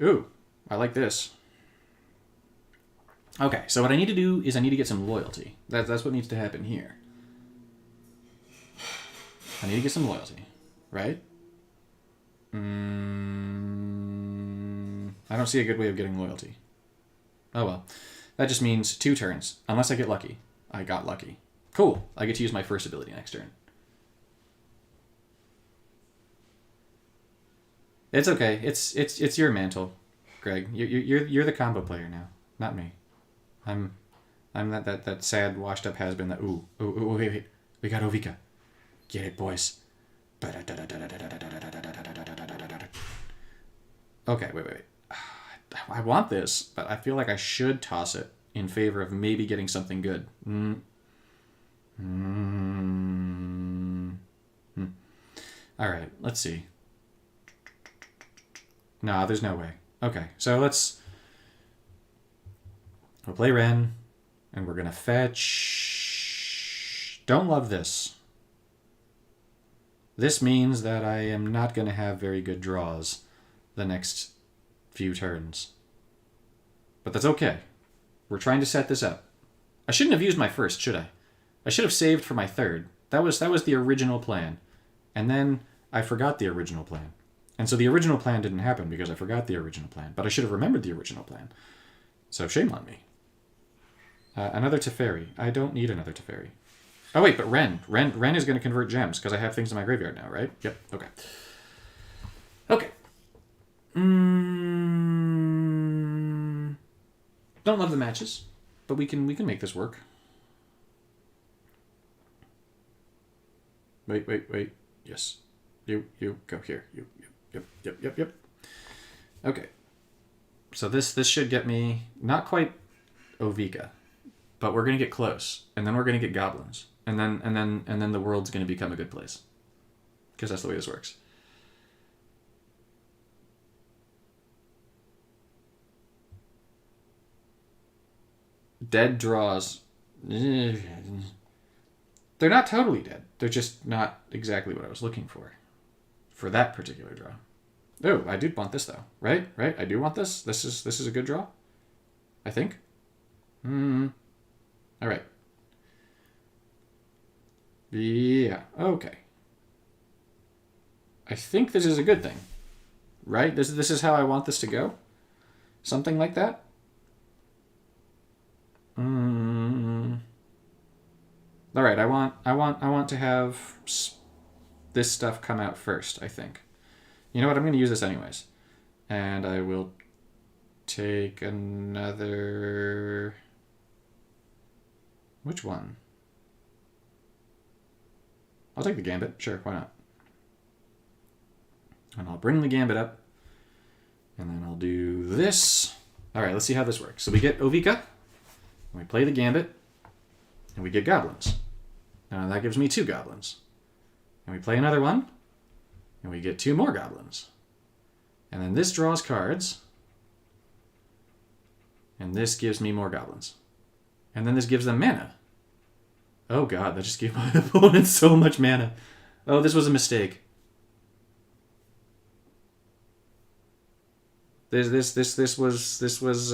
S1: Ooh, I like this. Okay, so what I need to do is I need to get some loyalty. That's what needs to happen here. I need to get some loyalty, right? I don't see a good way of getting loyalty. Oh well. That just means 2 turns. Unless I get lucky. I got lucky. Cool. I get to use my first ability next turn. It's okay. It's your mantle, Greg. You're the combo player now, not me. I'm that sad washed up has been that wait. We got Ovika. Get it, boys. Okay, wait. I want this, but I feel like I should toss it in favor of maybe getting something good. All right, let's see. Nah, there's no way. Okay, so we'll play Ren, and we're gonna fetch. Don't love this. This means that I am not gonna have very good draws the next few turns. But that's okay. We're trying to set this up. I shouldn't have used my first, should I? I should have saved for my third. That was the original plan. And then I forgot the original plan. And so the original plan didn't happen because I forgot the original plan. But I should have remembered the original plan. So shame on me. Another Teferi. I don't need another Teferi. Oh wait, but Ren. Ren is going to convert gems because I have things in my graveyard now, right? Yep, okay. Okay. Don't love the matches, but we can make this work. Wait. Yes. You go here. Yep. Okay. So this should get me not quite Ovika, but we're gonna get close, and then we're gonna get goblins, and then the world's gonna become a good place, because that's the way this works. Dead draws. They're not totally dead. They're just not exactly what I was looking for that particular draw. Oh, I do want this though, right? I do want this. This is a good draw, I think. All right. Yeah. Okay. I think this is a good thing, right? This is how I want this to go. Something like that. All right. I want to have this stuff come out first, I think. You know what? I'm going to use this anyways. And I will take another... Which one? I'll take the Gambit. Sure, why not? And I'll bring the Gambit up. And then I'll do this. All right, let's see how this works. So we get Ovika. And we play the Gambit. And we get goblins. Now that gives me 2 goblins. And we play another one. And we get 2 more goblins. And then this draws cards. And this gives me more goblins. And then this gives them mana. Oh god, that just gave my opponent so much mana. Oh, this was a mistake. This was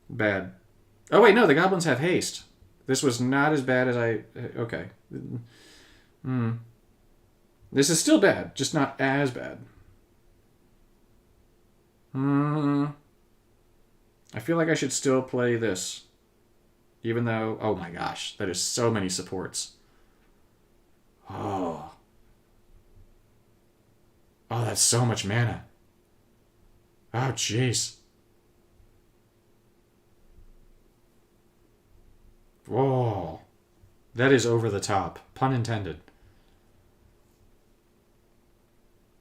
S1: bad. Oh wait, no, the goblins have haste. This was not as bad as I... Okay. This is still bad, just not as bad. I feel like I should still play this. Even though... Oh my gosh, that is so many supports. Oh, that's so much mana. Oh, jeez. Whoa. That is over the top. Pun intended.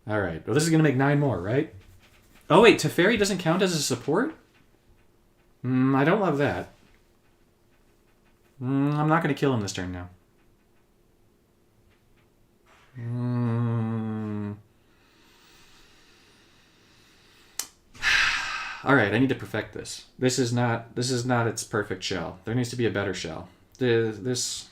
S1: All right. Well, this is going to make 9 more, right? Oh wait, Teferi doesn't count as a support? I don't love that. I'm not going to kill him this turn now. All right, I need to perfect this. This is not its perfect shell. There needs to be a better shell. This is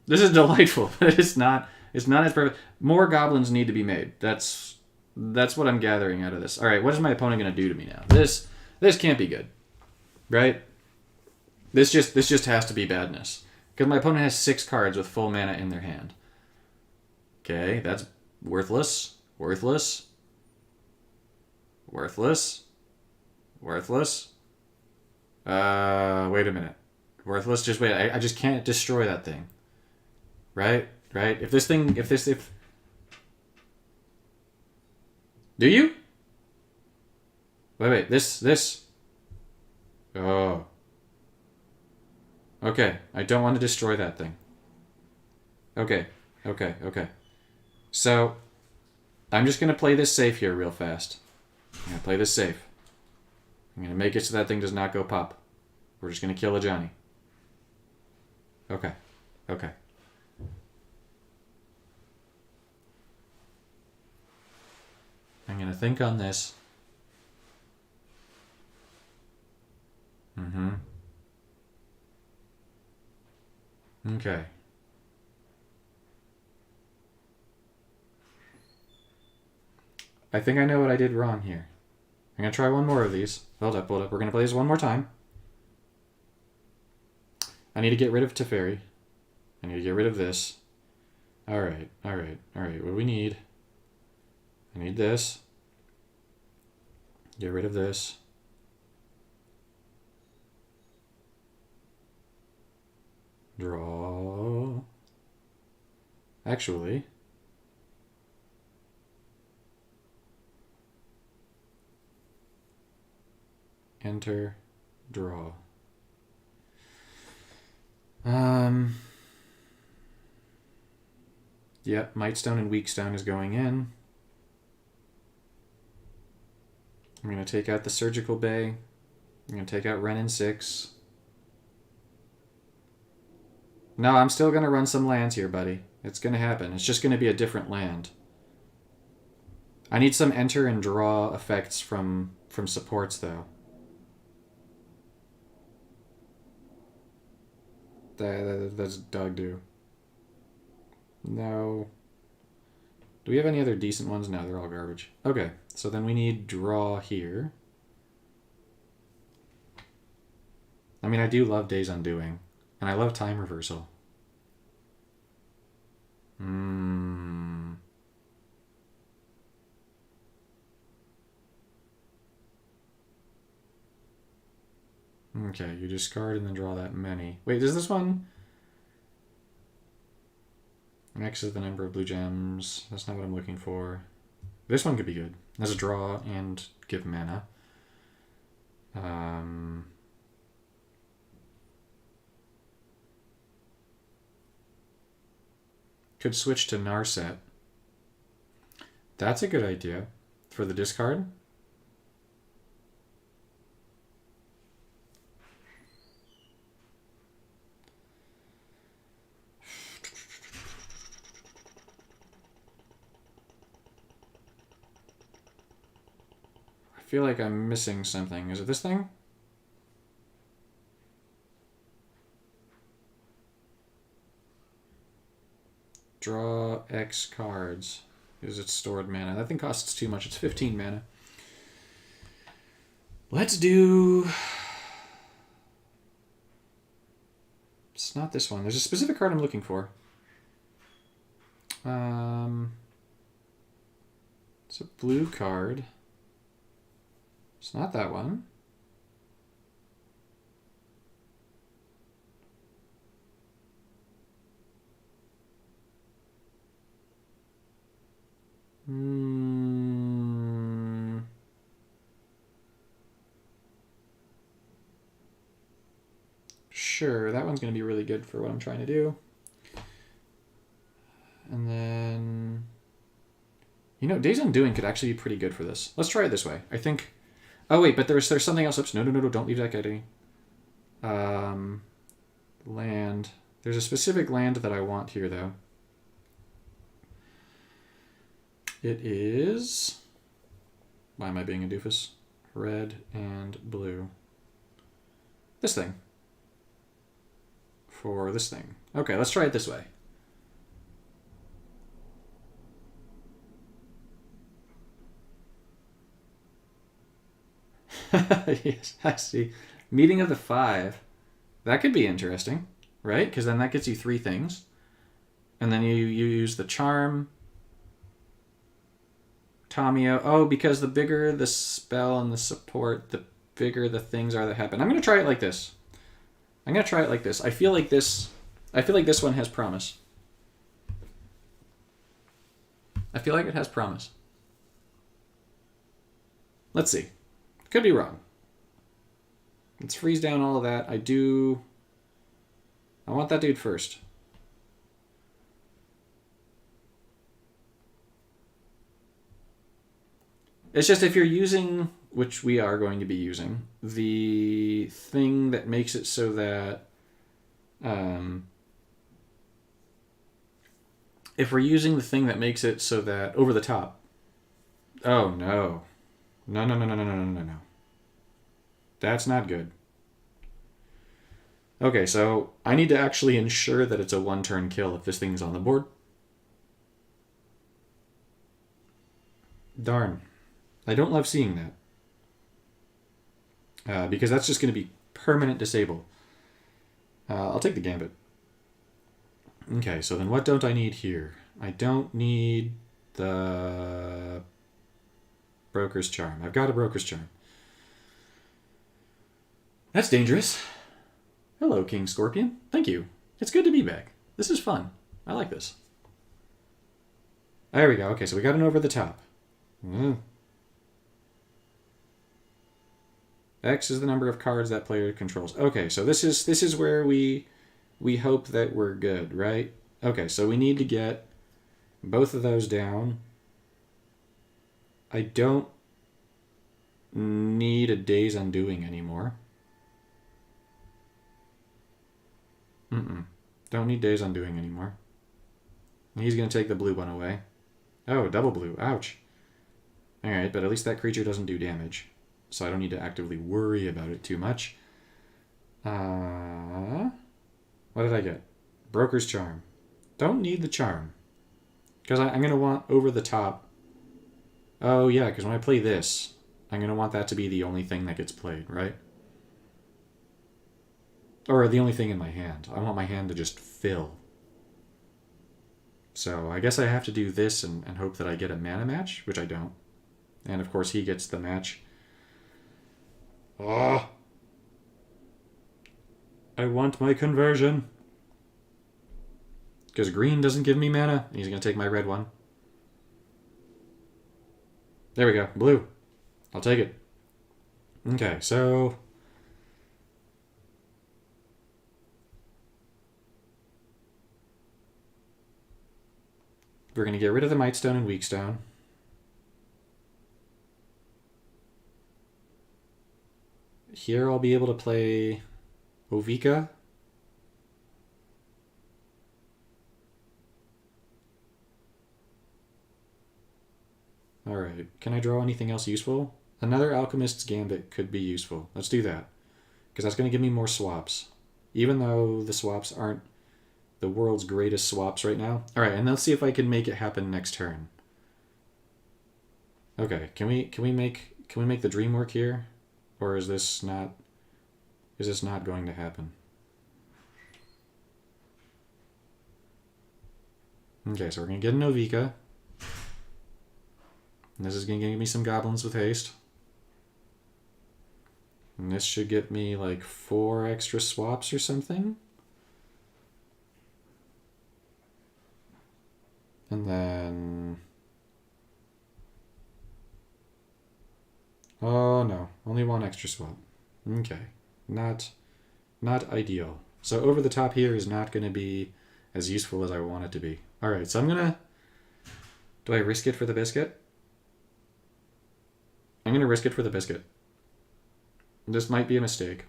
S1: delightful, but it's not as perfect. More goblins need to be made. That's what I'm gathering out of this. All right, what is my opponent going to do to me now? This can't be good. Right? This just has to be badness. Because my opponent has 6 cards with full mana in their hand. Okay, that's worthless. Worthless. Worthless. Worthless. Wait a minute. Worthless? Just wait. I just can't destroy that thing. Right? Right? If Do you? Wait. This. Oh. Okay. I don't want to destroy that thing. Okay. So, I'm just going to play this safe here real fast. I'm going to play this safe. I'm going to make it so that thing does not go pop. We're just going to kill a Johnny. Okay. I'm going to think on this. Okay. I think I know what I did wrong here. I'm going to try one more of these. Hold up. We're going to play this one more time. I need to get rid of Teferi. I need to get rid of this. Alright. What do we need? I need this. Get rid of this. Draw. Actually. Enter. Draw. Yep, Mightstone and Weakstone is going in. I'm going to take out the Surgical Bay. I'm going to take out Wrenn and 6. No, I'm still going to run some lands here, buddy. It's going to happen. It's just going to be a different land. I need some enter and draw effects from supports, though. That's dog do. No. Do we have any other decent ones? No, they're all garbage. Okay, so then we need draw here. I mean, I do love Days Undoing. And I love Time Reversal. Okay, you discard and then draw that many. Wait, does this one... X is the number of blue gems. That's not what I'm looking for. This one could be good. As a draw and give mana. Could switch to Narset. That's a good idea. For the discard. I feel like I'm missing something. Is it this thing? Draw X cards. Is it stored mana? That thing costs too much. It's 15 mana. Let's do... It's not this one. There's a specific card I'm looking for. It's a blue card. It's not that one. Sure, that one's going to be really good for what I'm trying to do. And then... You know, Days Undoing could actually be pretty good for this. Let's try it this way. I think... Oh, wait, but there's something else. Oops, no, don't leave that guy to land. There's a specific land that I want here, though. It is... Why am I being a doofus? Red and blue. This thing. For this thing. Okay, let's try it this way. Yes, I see. Meeting of the 5. That could be interesting, right? Because then that gets you 3 things. And then you use the charm. Tamio. Oh, because the bigger the spell and the support, the bigger the things are that happen. I'm going to try it like this. I feel like this one has promise. I feel like it has promise. Let's see. Could be wrong. Let's freeze down all of that. I want that dude first. It's just if you're using, which we are going to be using, the thing that makes it so that... if we're using the thing that makes it so that... Over the top. Oh, no. No. That's not good. Okay, so I need to actually ensure that it's a 1-turn kill if this thing's on the board. Darn. I don't love seeing that. Because that's just going to be permanent disable. I'll take the gambit. Okay, so then what don't I need here? I don't need the Broker's Charm. I've got a Broker's Charm. That's dangerous. Hello, King Scorpion. Thank you. It's good to be back. This is fun. I like this. There we go. Okay, so we got an over the top. X is the number of cards that player controls. Okay, so this is where we hope that we're good, right? Okay, so we need to get both of those down. I don't need a Days Undoing anymore. Don't need Days Undoing anymore. He's going to take the blue one away. Oh, double blue. Ouch. Alright, but at least that creature doesn't do damage. So I don't need to actively worry about it too much. What did I get? Broker's Charm. Don't need the charm. Because I'm going to want over the top. Oh yeah, because when I play this, I'm going to want that to be the only thing that gets played, right? Or the only thing in my hand. I want my hand to just fill. So I guess I have to do this and hope that I get a mana match, which I don't. And of course he gets the match. Oh! I want my conversion. Because green doesn't give me mana. He's going to take my red one. There we go. Blue. I'll take it. Okay, so... we're going to get rid of the Might Stone and Weak Stone. Here I'll be able to play Ovika. Alright, can I draw anything else useful? Another Alchemist's Gambit could be useful. Let's do that. Because that's going to give me more swaps. Even though the swaps aren't the world's greatest swaps right now. Alright, and let's see if I can make it happen next turn. Okay, can we make the dream work here? Or is this not going to happen? Okay, so we're gonna get an Ovika. And this is gonna give me some goblins with haste. And this should get me like 4 extra swaps or something. And then... oh no, only 1 extra swap. Okay, not ideal. So over the top here is not going to be as useful as I want it to be. Alright, so I'm going Do I risk it for the biscuit? I'm going to risk it for the biscuit. This might be a mistake.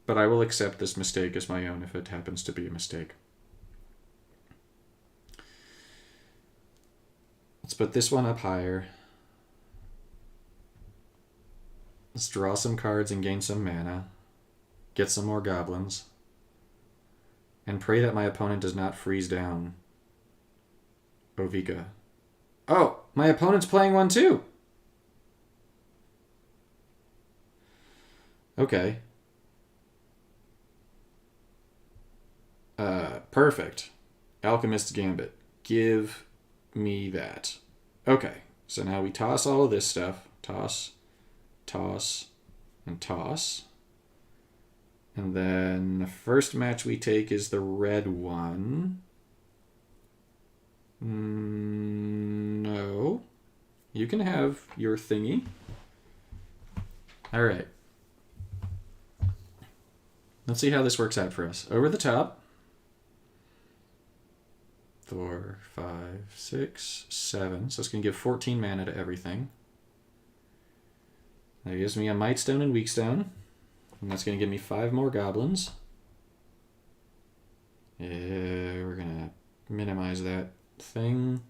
S1: But I will accept this mistake as my own if it happens to be a mistake. Let's put this one up higher. Let's draw some cards and gain some mana. Get some more goblins. And pray that my opponent does not freeze down Ovika. Oh, my opponent's playing one too! Okay. Perfect. Alchemist's Gambit. Give me that. Okay, so now we toss all of this stuff. Toss, toss, and toss. And then the first match we take is the red one. No. You can have your thingy. All right. Let's see how this works out for us. Over the top. 4, 5, 6, 7. So it's going to give 14 mana to everything. That gives me a Might Stone and Weak Stone. And that's going to give me 5 more goblins. Yeah, we're going to minimize that thing.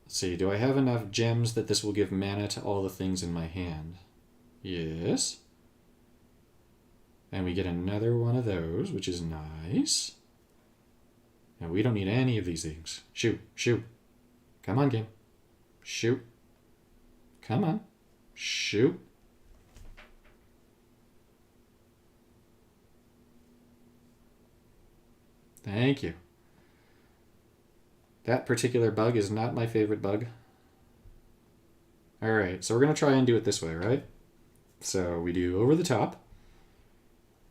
S1: Let's see, do I have enough gems that this will give mana to all the things in my hand? Yes. And we get another one of those, which is nice. And we don't need any of these things. Shoot, shoot. Come on, game. Shoot. Come on. Shoot. Thank you. That particular bug is not my favorite bug. Alright, so we're going to try and do it this way, right? So we do over the top.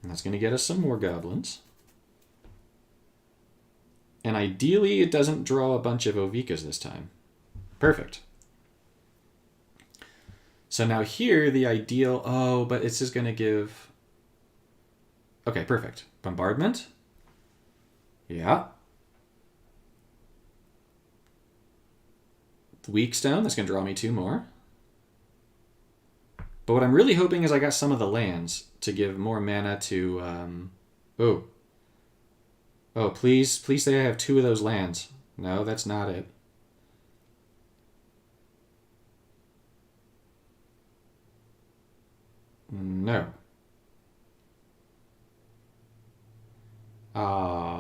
S1: And that's going to get us some more goblins. And ideally, it doesn't draw a bunch of Ovikas this time. Perfect. So now here, the ideal... Oh, but it's just going to give... Okay, perfect. Bombardment. Yeah. The Weak Stone, that's going to draw me 2 more. But what I'm really hoping is I got some of the lands to give more mana to... Oh, please say I have 2 of those lands. No, that's not it. No.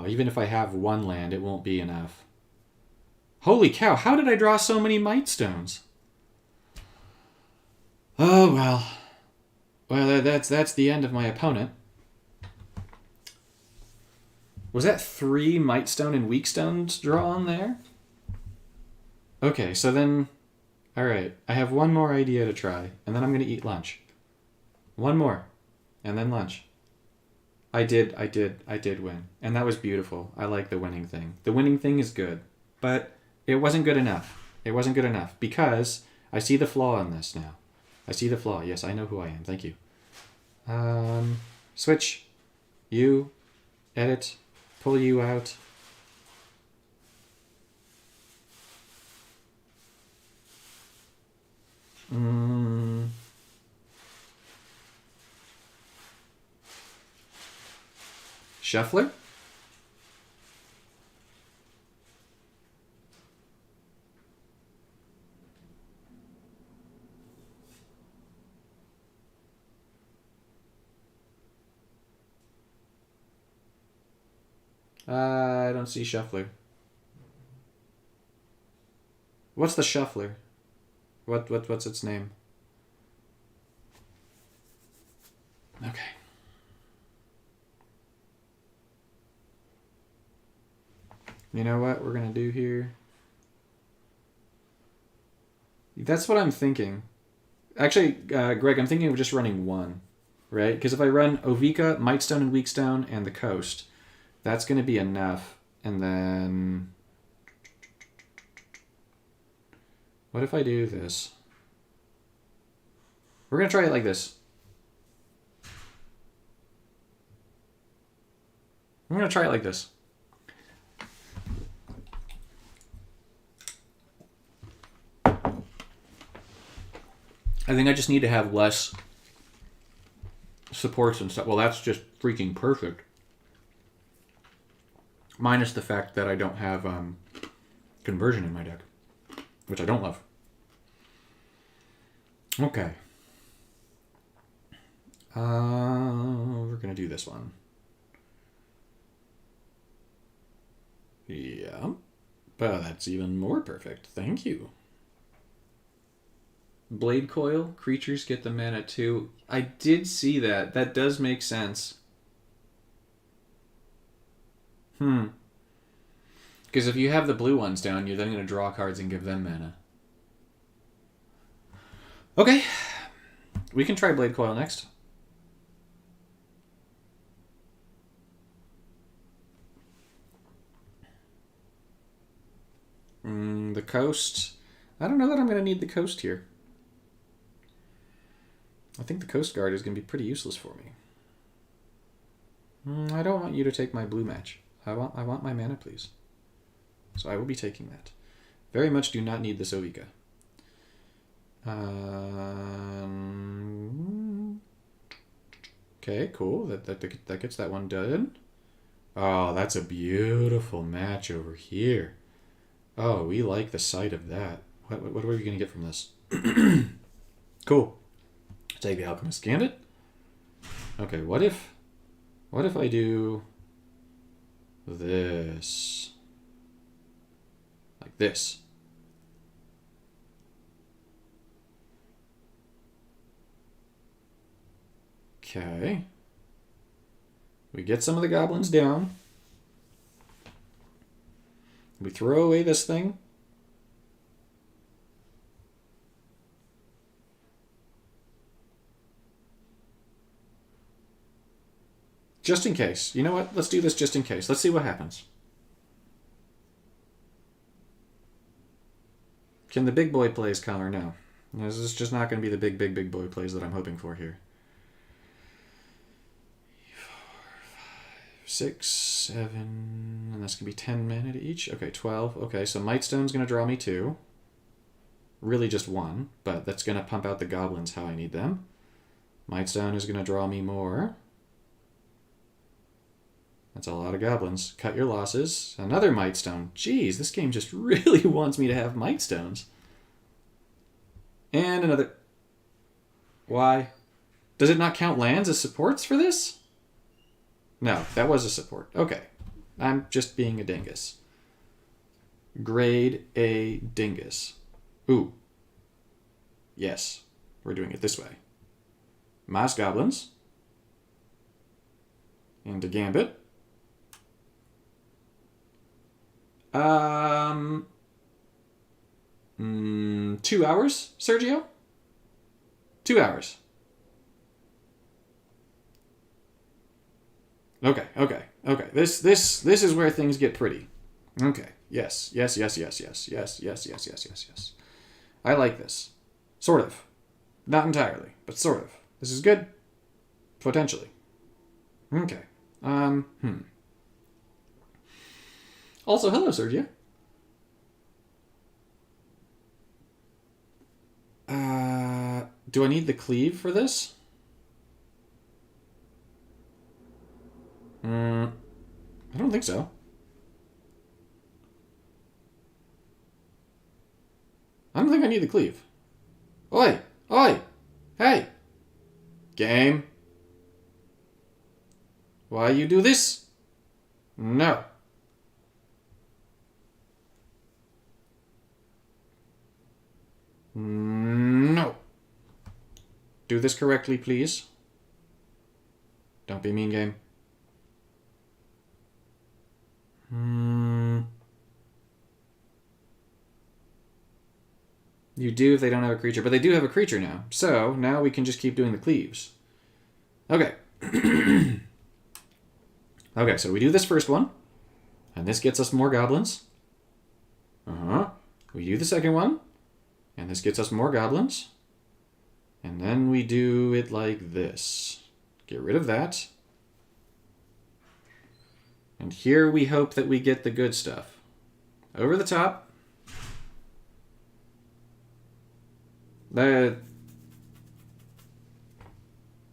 S1: Even if I have 1 land, it won't be enough. Holy cow, how did I draw so many Might Stones? Oh, well. Well, that's the end of my opponent. Was that 3 Might Stone and Weak Stones drawn there? Okay, so then... Alright, I have one more idea to try, and then I'm going to eat lunch. One more, and then lunch. I did win, and that was beautiful. I like the winning thing. The winning thing is good, but it wasn't good enough. It wasn't good enough, because I see the flaw in this now. I see the flaw. Yes, I know who I am. Thank you. Switch. You. Edit. Pull you out. Shuffler? I don't see Shuffler. What's the Shuffler? What's its name? Okay. You know what we're going to do here? That's what I'm thinking. Actually, Greg, I'm thinking of just running 1, right? Because if I run Ovika, Might Stone and Weak Stone, and the Coast, that's going to be enough. And then... What if I do this? We're going to try it like this. I'm going to try it like this. I think I just need to have less supports and stuff. Well, that's just freaking perfect. Minus the fact that I don't have conversion in my deck, which I don't love. Okay. We're going to do this one. Yeah. But that's even more perfect. Thank you. Blade Coil. Creatures get the mana too. I did see that. That does make sense. Because if you have the blue ones down, you're then going to draw cards and give them mana. Okay. We can try Blade Coil next. The coast. I don't know that I'm going to need the coast here. I think the Coast Guard is going to be pretty useless for me. I don't want you to take my blue match. I want my mana, please. So I will be taking that. Very much do not need the Sovika. Okay, cool. That gets that one done. Oh, that's a beautiful match over here. Oh, we like the sight of that. What are we going to get from this? Cool. Take the Alchemist Gambit. Okay, what if I do this? Like this. Okay. We get some of the goblins down. We throw away this thing. Just in case. You know what? Let's do this just in case. Let's see what happens. Can the big boy plays come or no? This is just not going to be the big boy plays that I'm hoping for here. 6, 7, and that's going to be 10 mana to each. Okay, 12. Okay, so Mightstone's going to draw me 2. Really just 1, but that's going to pump out the goblins how I need them. Mightstone is going to draw me more. That's a lot of goblins. Cut your losses. Another Mightstone. Jeez, this game just really wants me to have Mightstones. And another... Why? Does it not count lands as supports for this? No, that was a support. Okay. I'm just being a dingus. Grade A dingus. Ooh. Yes. We're doing it this way. Mass Goblins. Into Gambit. 2 hours, Sergio? 2 hours. Okay. This is where things get pretty. Okay. Yes. I like this. Sort of. Not entirely, but sort of. This is good. Potentially. Okay. Also, hello, Sergio. Do I need the cleave for this? I don't think so. I don't think I need the cleave. Oi! Hey! Game. Why you do this? No. No. Do this correctly, please. Don't be mean, game. You do if they don't have a creature, but they do have a creature now. So now we can just keep doing the cleaves. Okay. Okay, so we do this first one, and this gets us more goblins. We do the second one, and this gets us more goblins. And then we do it like this. Get rid of that. And here we hope that we get the good stuff. Over the top.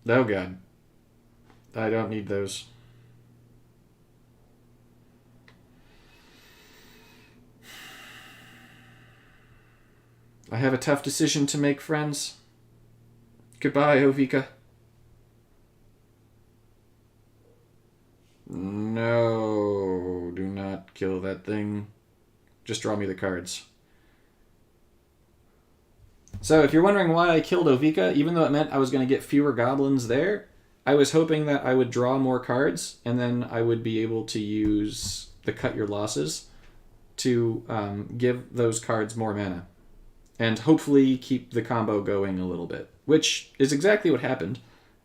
S1: Oh god. I don't need those. I have a tough decision to make, friends. Goodbye, Ovika. No, do not kill that thing. Just draw me the cards. So if you're wondering why I killed Ovika, even though it meant I was going to get fewer goblins there, I was hoping that I would draw more cards, and then I would be able to use the cut your losses to give those cards more mana. And hopefully keep the combo going a little bit. Which is exactly what happened.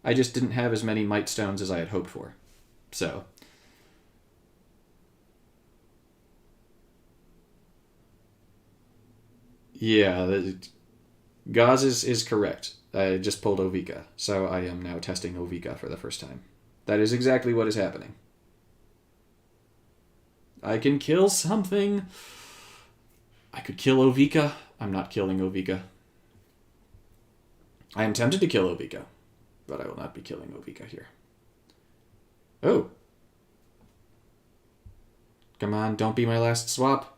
S1: I just didn't have as many Might Stones as I had hoped for. So. Yeah, Gauze is correct. I just pulled Ovika. So I am now testing Ovika for the first time. That is exactly what is happening. I can kill something. I could kill Ovika. I'm not killing Ovika. I am tempted to kill Ovika, but I will not be killing Ovika here. Oh. Come on, don't be my last swap.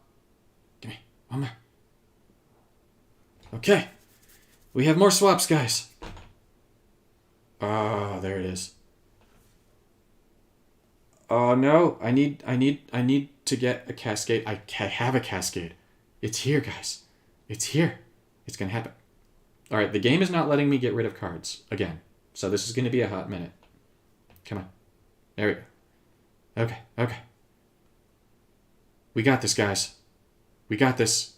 S1: Give me one more. Okay. We have more swaps, guys. Oh, there it is. Oh no, I need to get a cascade. I have a cascade. It's here, guys. It's here. It's gonna happen. Alright, the game is not letting me get rid of cards again. So this is gonna be a hot minute. Come on. There we go. Okay, okay. We got this, guys. We got this.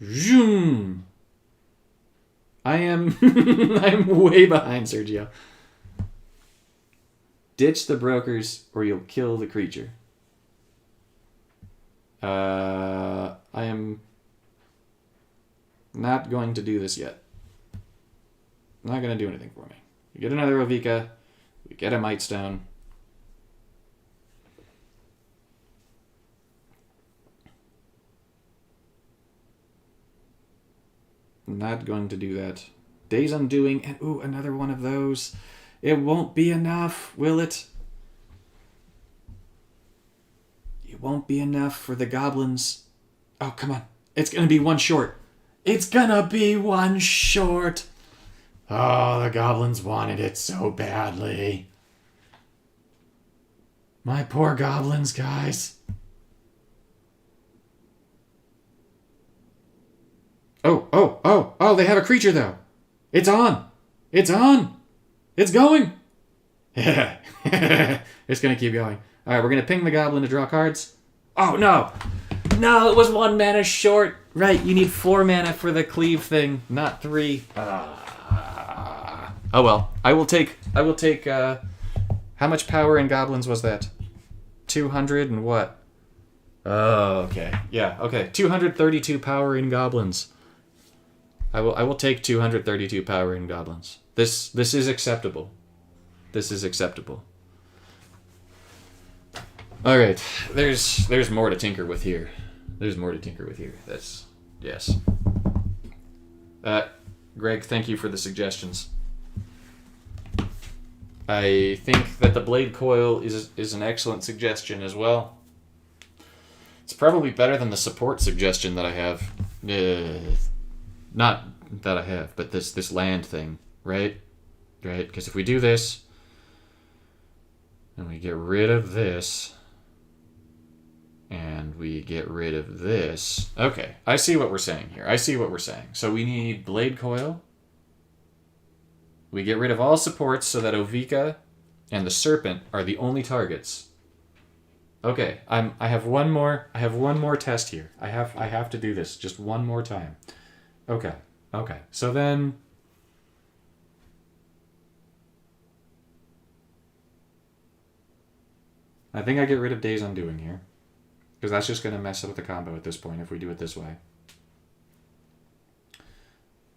S1: Zoom. I'm way behind, Sergio. Ditch the brokers or you'll kill the creature. I am not going to do this yet. Not going to do anything for me. We get another Ovika. We get a Might Stone. Not going to do that. Days Undoing, and ooh, another one of those. It won't be enough, will it? It won't be enough for the goblins. Oh, come on. It's going to be one short. It's going to be one short. Oh, the goblins wanted it so badly. My poor goblins, guys. Oh, they have a creature, though. It's on. It's on. It's going. It's going to keep going. All right, we're going to ping the goblin to draw cards. Oh, no. No, it was 1 mana short. Right, you need 4 mana for the cleave thing, not 3. Oh, well. I will take, how much power in goblins was that? 200 and what? Oh, okay. Yeah, okay. 232 power in goblins. I will take 232 power in goblins. This is acceptable. This is acceptable. All right. There's more to tinker with here. There's more to tinker with here. That's yes. Greg, thank you for the suggestions. I think that the blade coil is an excellent suggestion as well. It's probably better than the support suggestion that I have. Not that I have, but this land thing, right? Right? Because if we do this, and we get rid of this, and we get rid of this. Okay, I see what we're saying here. I see what we're saying. So we need blade coil. We get rid of all supports so that Ovika and the serpent are the only targets. Okay, I have one more test here. I have to do this just one more time. Okay. So then I think I get rid of Days Undoing here. Because that's just going to mess up the combo at this point if we do it this way.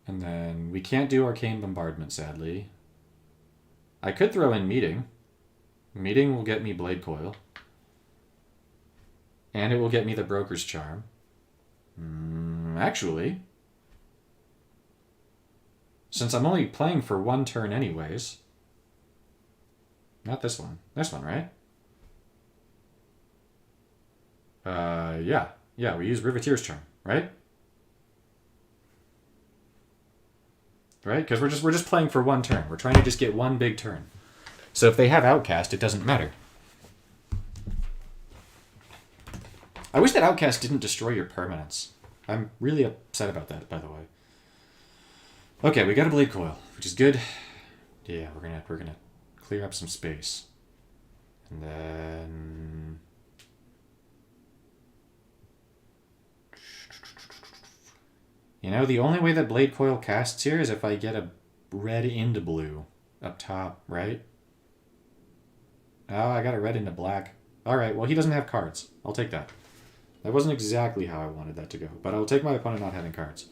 S1: And then we can't do Arcane Bombardment, sadly. I could throw in Meeting. Meeting will get me Blade Coil. And it will get me the Broker's Charm. Actually, since I'm only playing for 1 turn anyways, Not this one. This one, right? Yeah. Yeah, we use Riveteer's Charm, right? Right? Because we're just playing for one turn. We're trying to just get one big turn. So if they have Outcast, it doesn't matter. I wish that Outcast didn't destroy your permanents. I'm really upset about that, by the way. Okay, we got a Blade Coil, which is good. Yeah, we're gonna clear up some space. And then... You know, the only way that Blade Coil casts here is if I get a red into blue up top, right? Oh, I got a red into black. Alright, well, he doesn't have cards. I'll take that. That wasn't exactly how I wanted that to go, but I'll take my opponent not having cards.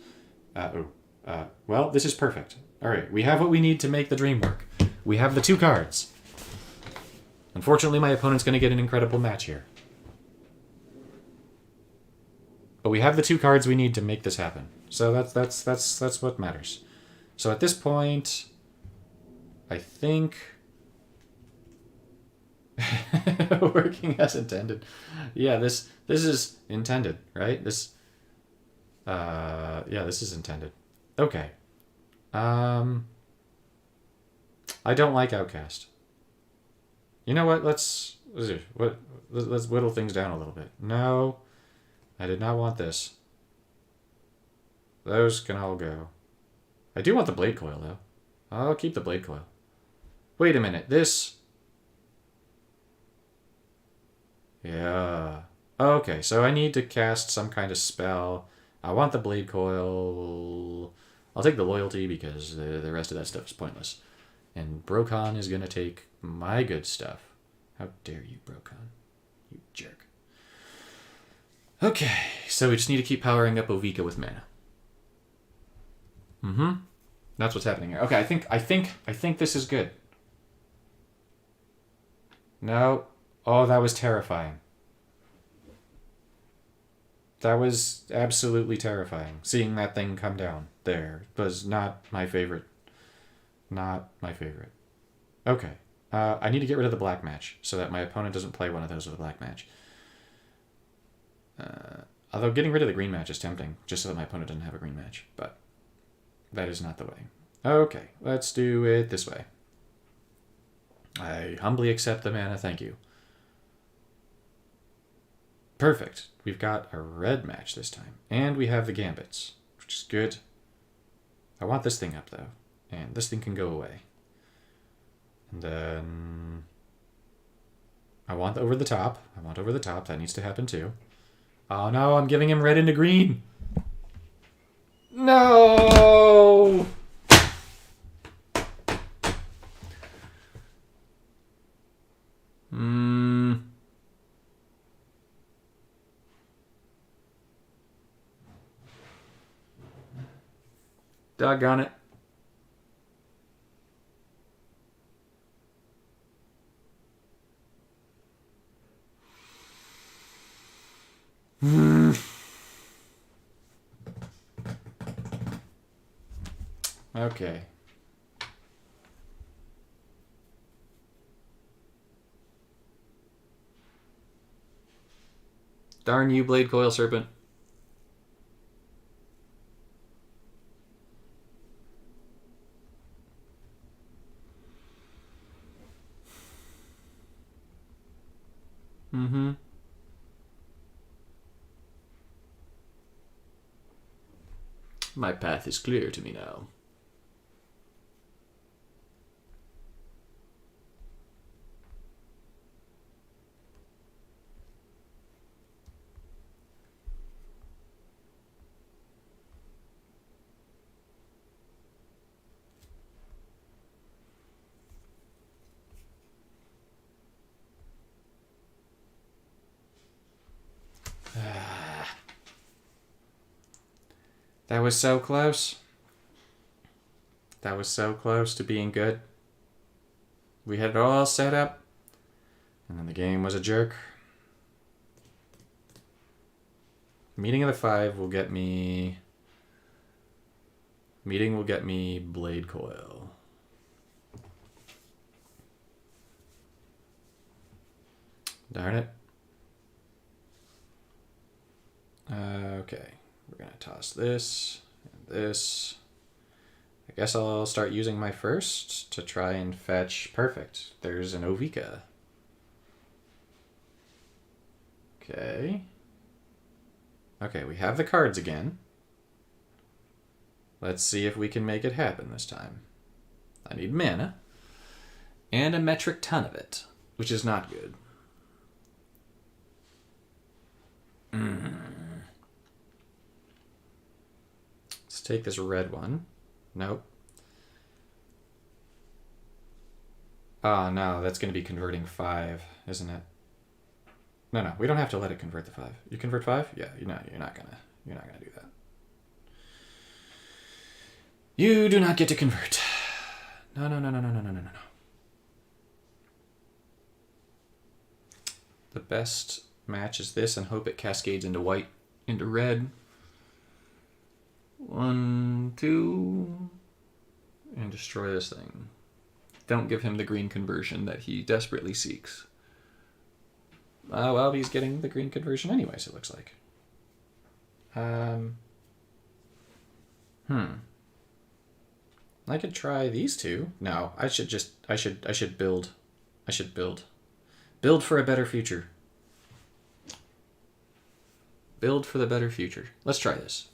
S1: Well, this is perfect. Alright, we have what we need to make the dream work. We have the 2 cards. Unfortunately, my opponent's going to get an incredible match here. But we have the 2 cards we need to make this happen. So that's what matters. So at this point, I think... working as intended. Yeah, this is intended, right? Yeah, this is intended. Okay. I don't like Outcast. You know what? Let's whittle things down a little bit. No, I did not want this. Those can all go. I do want the Blade Coil, though. I'll keep the Blade Coil. Wait a minute. This... Yeah. Okay, so I need to cast some kind of spell. I want the Blade Coil. I'll take the Loyalty because the rest of that stuff is pointless. And Brokon is going to take my good stuff. How dare you, Brokon. You jerk. Okay, so we just need to keep powering up Ovika with mana. That's what's happening here. Okay, I think this is good. No. Oh, that was terrifying. That was absolutely terrifying. Seeing that thing come down there was not my favorite. Not my favorite. Okay. I need to get rid of the black match so that my opponent doesn't play one of those with a black match. Although getting rid of the green match is tempting, just so that my opponent doesn't have a green match. But that is not the way. Okay, let's do it this way. I humbly accept the mana, thank you. Perfect. We've got a red match this time. And we have the gambits, which is good. I want this thing up, though. And this thing can go away. And then... I want over the top. That needs to happen, too. Oh, no, I'm giving him red into green. No! Doggone it. Okay. Darn you, Blade Coil Serpent. My path is clear to me now. That was so close. That was so close to being good. We had it all set up, and then the game was a jerk. Meeting of the 5 will get me... Meeting will get me Blade Coil. Darn it. Okay, we're gonna toss this and this. I guess I'll start using my first to try and fetch. Perfect. There's an Ovika. Okay. Okay, we have the cards again. Let's see if we can make it happen this time. I need mana. And a metric ton of it, which is not good. Let's take this red one. Nope. Oh, no, that's going to be converting 5, isn't it? No, we don't have to let it convert the 5. You convert 5? Yeah, you're not gonna do that. You do not get to convert. No. The best match is this, and hope it cascades into white, into red. 1, 2, and destroy this thing. Don't give him the green conversion that he desperately seeks. Well, he's getting the green conversion anyways, it looks like. I could try these two. No, I should build. I should build. Build for a better future. Build for the better future. Let's try this.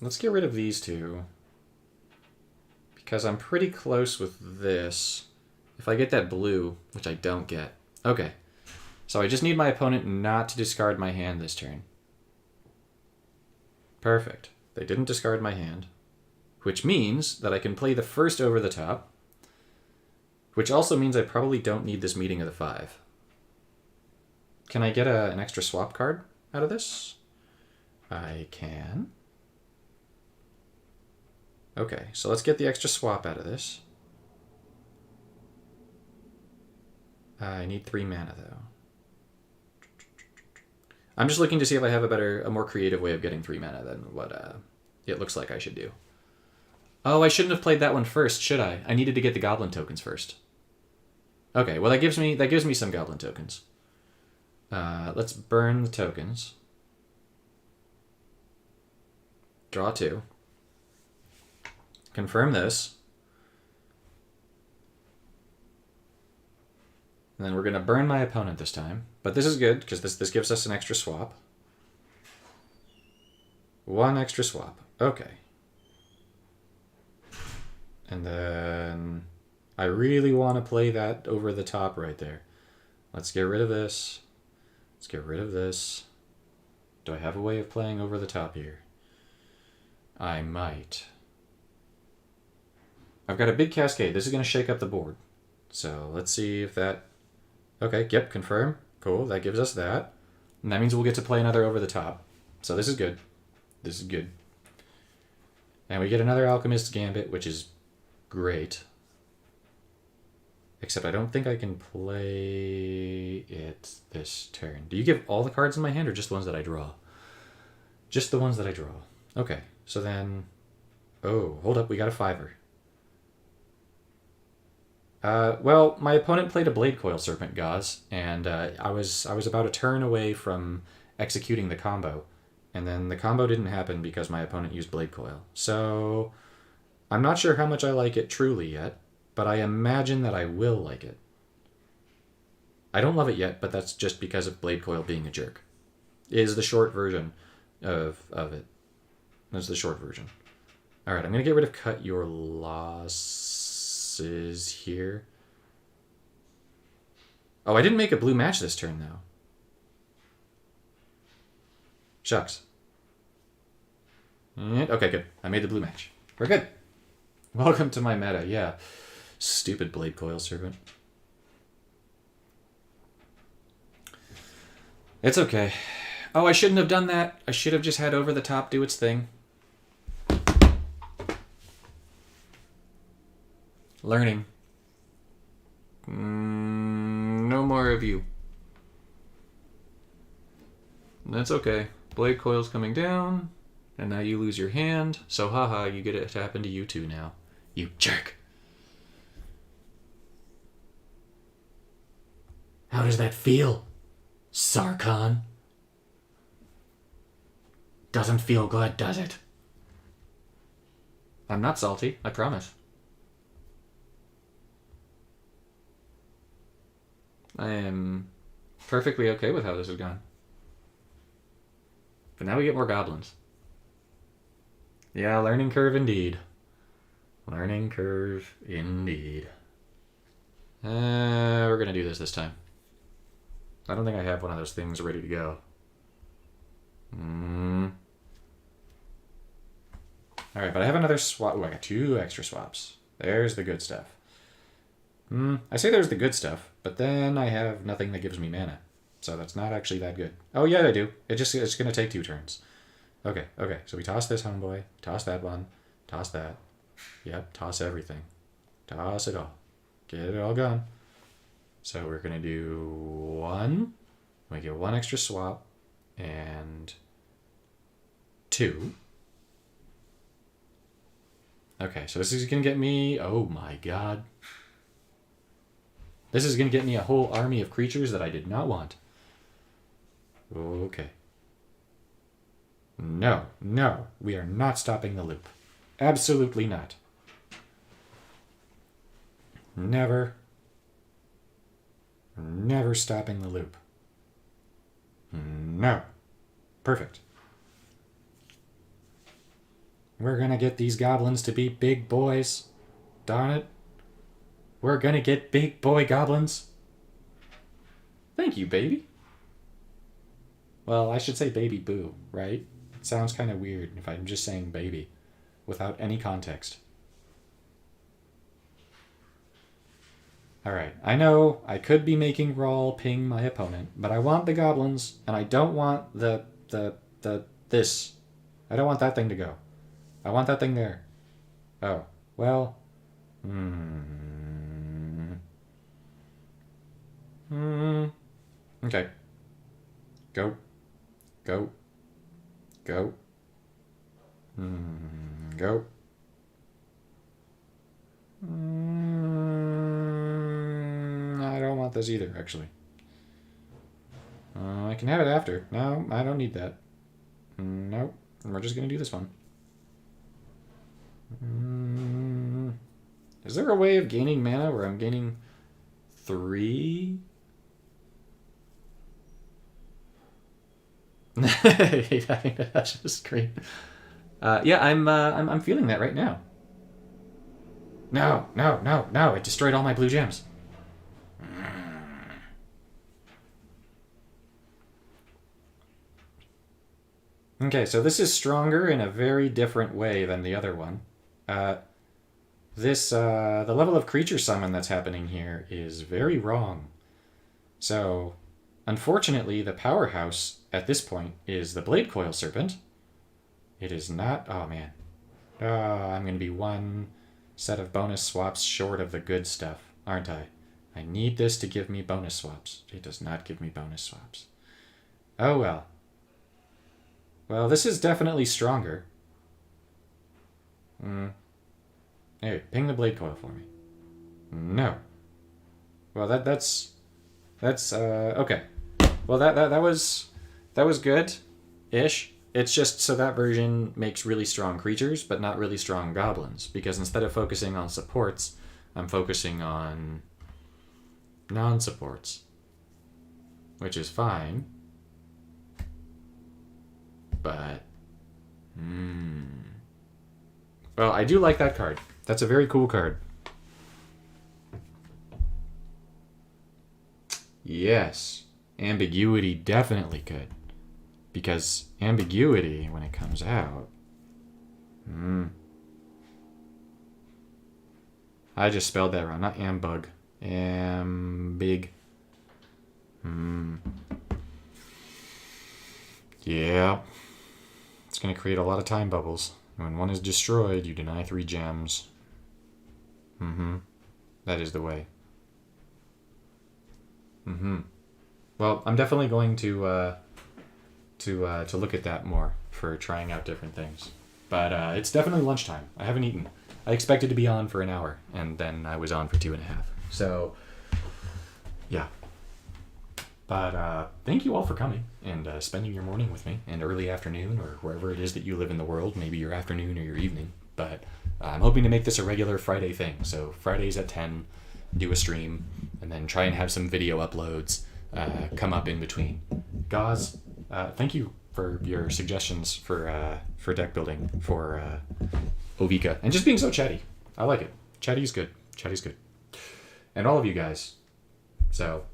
S1: Let's get rid of these two. Because I'm pretty close with this. If I get that blue, which I don't get. Okay. So I just need my opponent not to discard my hand this turn. Perfect. They didn't discard my hand. Which means that I can play the first over the top. Which also means I probably don't need this meeting of the 5. Can I get an extra swap card out of this? I can. Okay, so let's get the extra swap out of this. I need 3 mana, though. I'm just looking to see if I have a more creative way of getting 3 mana than what it looks like I should do. Oh, I shouldn't have played that one first, should I? I needed to get the goblin tokens first. Okay, well that gives me some goblin tokens. Let's burn the tokens. Draw 2. Confirm this. And then we're going to burn my opponent this time. But this is good, because this gives us an extra swap. 1 extra swap. Okay. And then I really want to play that over the top right there. Let's get rid of this. Let's get rid of this. Do I have a way of playing over the top here? I might. I've got a big cascade. This is going to shake up the board. So let's see if that... Okay, yep, confirm. Cool, that gives us that. And that means we'll get to play another over the top. So this is good. This is good. And we get another Alchemist's Gambit, which is great. Except I don't think I can play it this turn. Do you give all the cards in my hand or just the ones that I draw? Just the ones that I draw. Okay, so then... Oh, hold up, we got a 5-er. Well, my opponent played a Blade Coil Serpent Gauze, and I was about a turn away from executing the combo, and then the combo didn't happen because my opponent used Blade Coil. So I'm not sure how much I like it truly yet, but I imagine that I will like it. I don't love it yet, but that's just because of Blade Coil being a jerk. Is the short version of it. That's the short version. All right, I'm gonna get rid of Cut Your Losses here. Oh, I didn't make a blue match this turn, though. Shucks. Okay, good. I made the blue match. We're good. Welcome to my meta, yeah. Stupid Blade Coil Servant. It's okay. Oh, I shouldn't have done that. I should have just had Over the Top do its thing. Learning. No more of you. That's okay. Blade Coil's coming down. And now you lose your hand, so haha, you get it to happen to you too now. You jerk. How does that feel, Sarkhan? Doesn't feel good, does it? I'm not salty, I promise. I am perfectly okay with how this has gone. But now we get more goblins. Yeah, learning curve indeed. Learning curve indeed. We're gonna do this time. I don't think I have one of those things ready to go. Alright, but I have another swap. Ooh, I got 2 extra swaps. There's the good stuff. I say there's the good stuff, but then I have nothing that gives me mana. So that's not actually that good. Oh, yeah, I do. It's going to take 2 turns. Okay. So we toss this homeboy. Toss that one. Toss that. Yep, toss everything. Toss it all. Get it all gone. So we're going to do 1. We get 1 extra swap. And 2. Okay, so this is going to get me... Oh, my God. This is going to get me a whole army of creatures that I did not want. Okay. No. We are not stopping the loop. Absolutely not. Never stopping the loop. No. Perfect. We're going to get these goblins to be big boys. Darn it. We're gonna get big boy goblins. Thank you, baby. Well, I should say baby boo, right? It sounds kind of weird if I'm just saying baby without any context. Alright, I know I could be making Rawl ping my opponent, but I want the goblins, and I don't want this. I don't want that thing to go. I want that thing there. Oh, well. Okay. Go. Go. I don't want this either, actually. I can have it after. No, I don't need that. Nope. We're just gonna do this one. Is there a way of gaining mana where I'm gaining 3? I hate having to touch the screen. Yeah, I'm feeling that right now. No! It destroyed all my blue gems. Okay, so this is stronger in a very different way than the other one. The level of creature summon that's happening here is very wrong. So, unfortunately, the powerhouse at this point is the Blade Coil Serpent. It is not... Oh, man. I'm going to be 1 set of bonus swaps short of the good stuff, aren't I? I need this to give me bonus swaps. It does not give me bonus swaps. Oh, well. Well, this is definitely stronger. Hey, ping the Blade Coil for me. No. Well, that's okay. Well, that was good-ish. It's just so that version makes really strong creatures, but not really strong goblins. Because instead of focusing on supports, I'm focusing on non-supports. Which is fine. But... Well, I do like that card. That's a very cool card. Yes. Ambiguity definitely could. Because ambiguity, when it comes out... I just spelled that wrong. Not ambug. Ambig. Yeah. It's going to create a lot of time bubbles. When one is destroyed, you deny 3 gems. That is the way. Well, I'm definitely going to look at that more. for trying out different things. But it's definitely lunchtime. I haven't eaten. I expected to be on for an hour, and then I was on for 2.5. So, yeah. But thank you all for coming and spending your morning with me, and early afternoon, or wherever it is that you live in the world, maybe your afternoon or your evening. But I'm hoping to make this a regular Friday thing. So Fridays at 10, do a stream, and then try and have some video uploads come up in between. Gauze, thank you for your suggestions for deck building for Ovika, and just being so chatty. I like it. Chatty's good. Chatty's good. And all of you guys. So,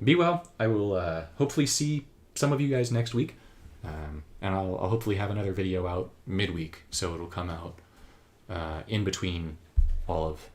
S1: be well. I will hopefully see some of you guys next week. And I'll hopefully have another video out midweek, so it'll come out in between all of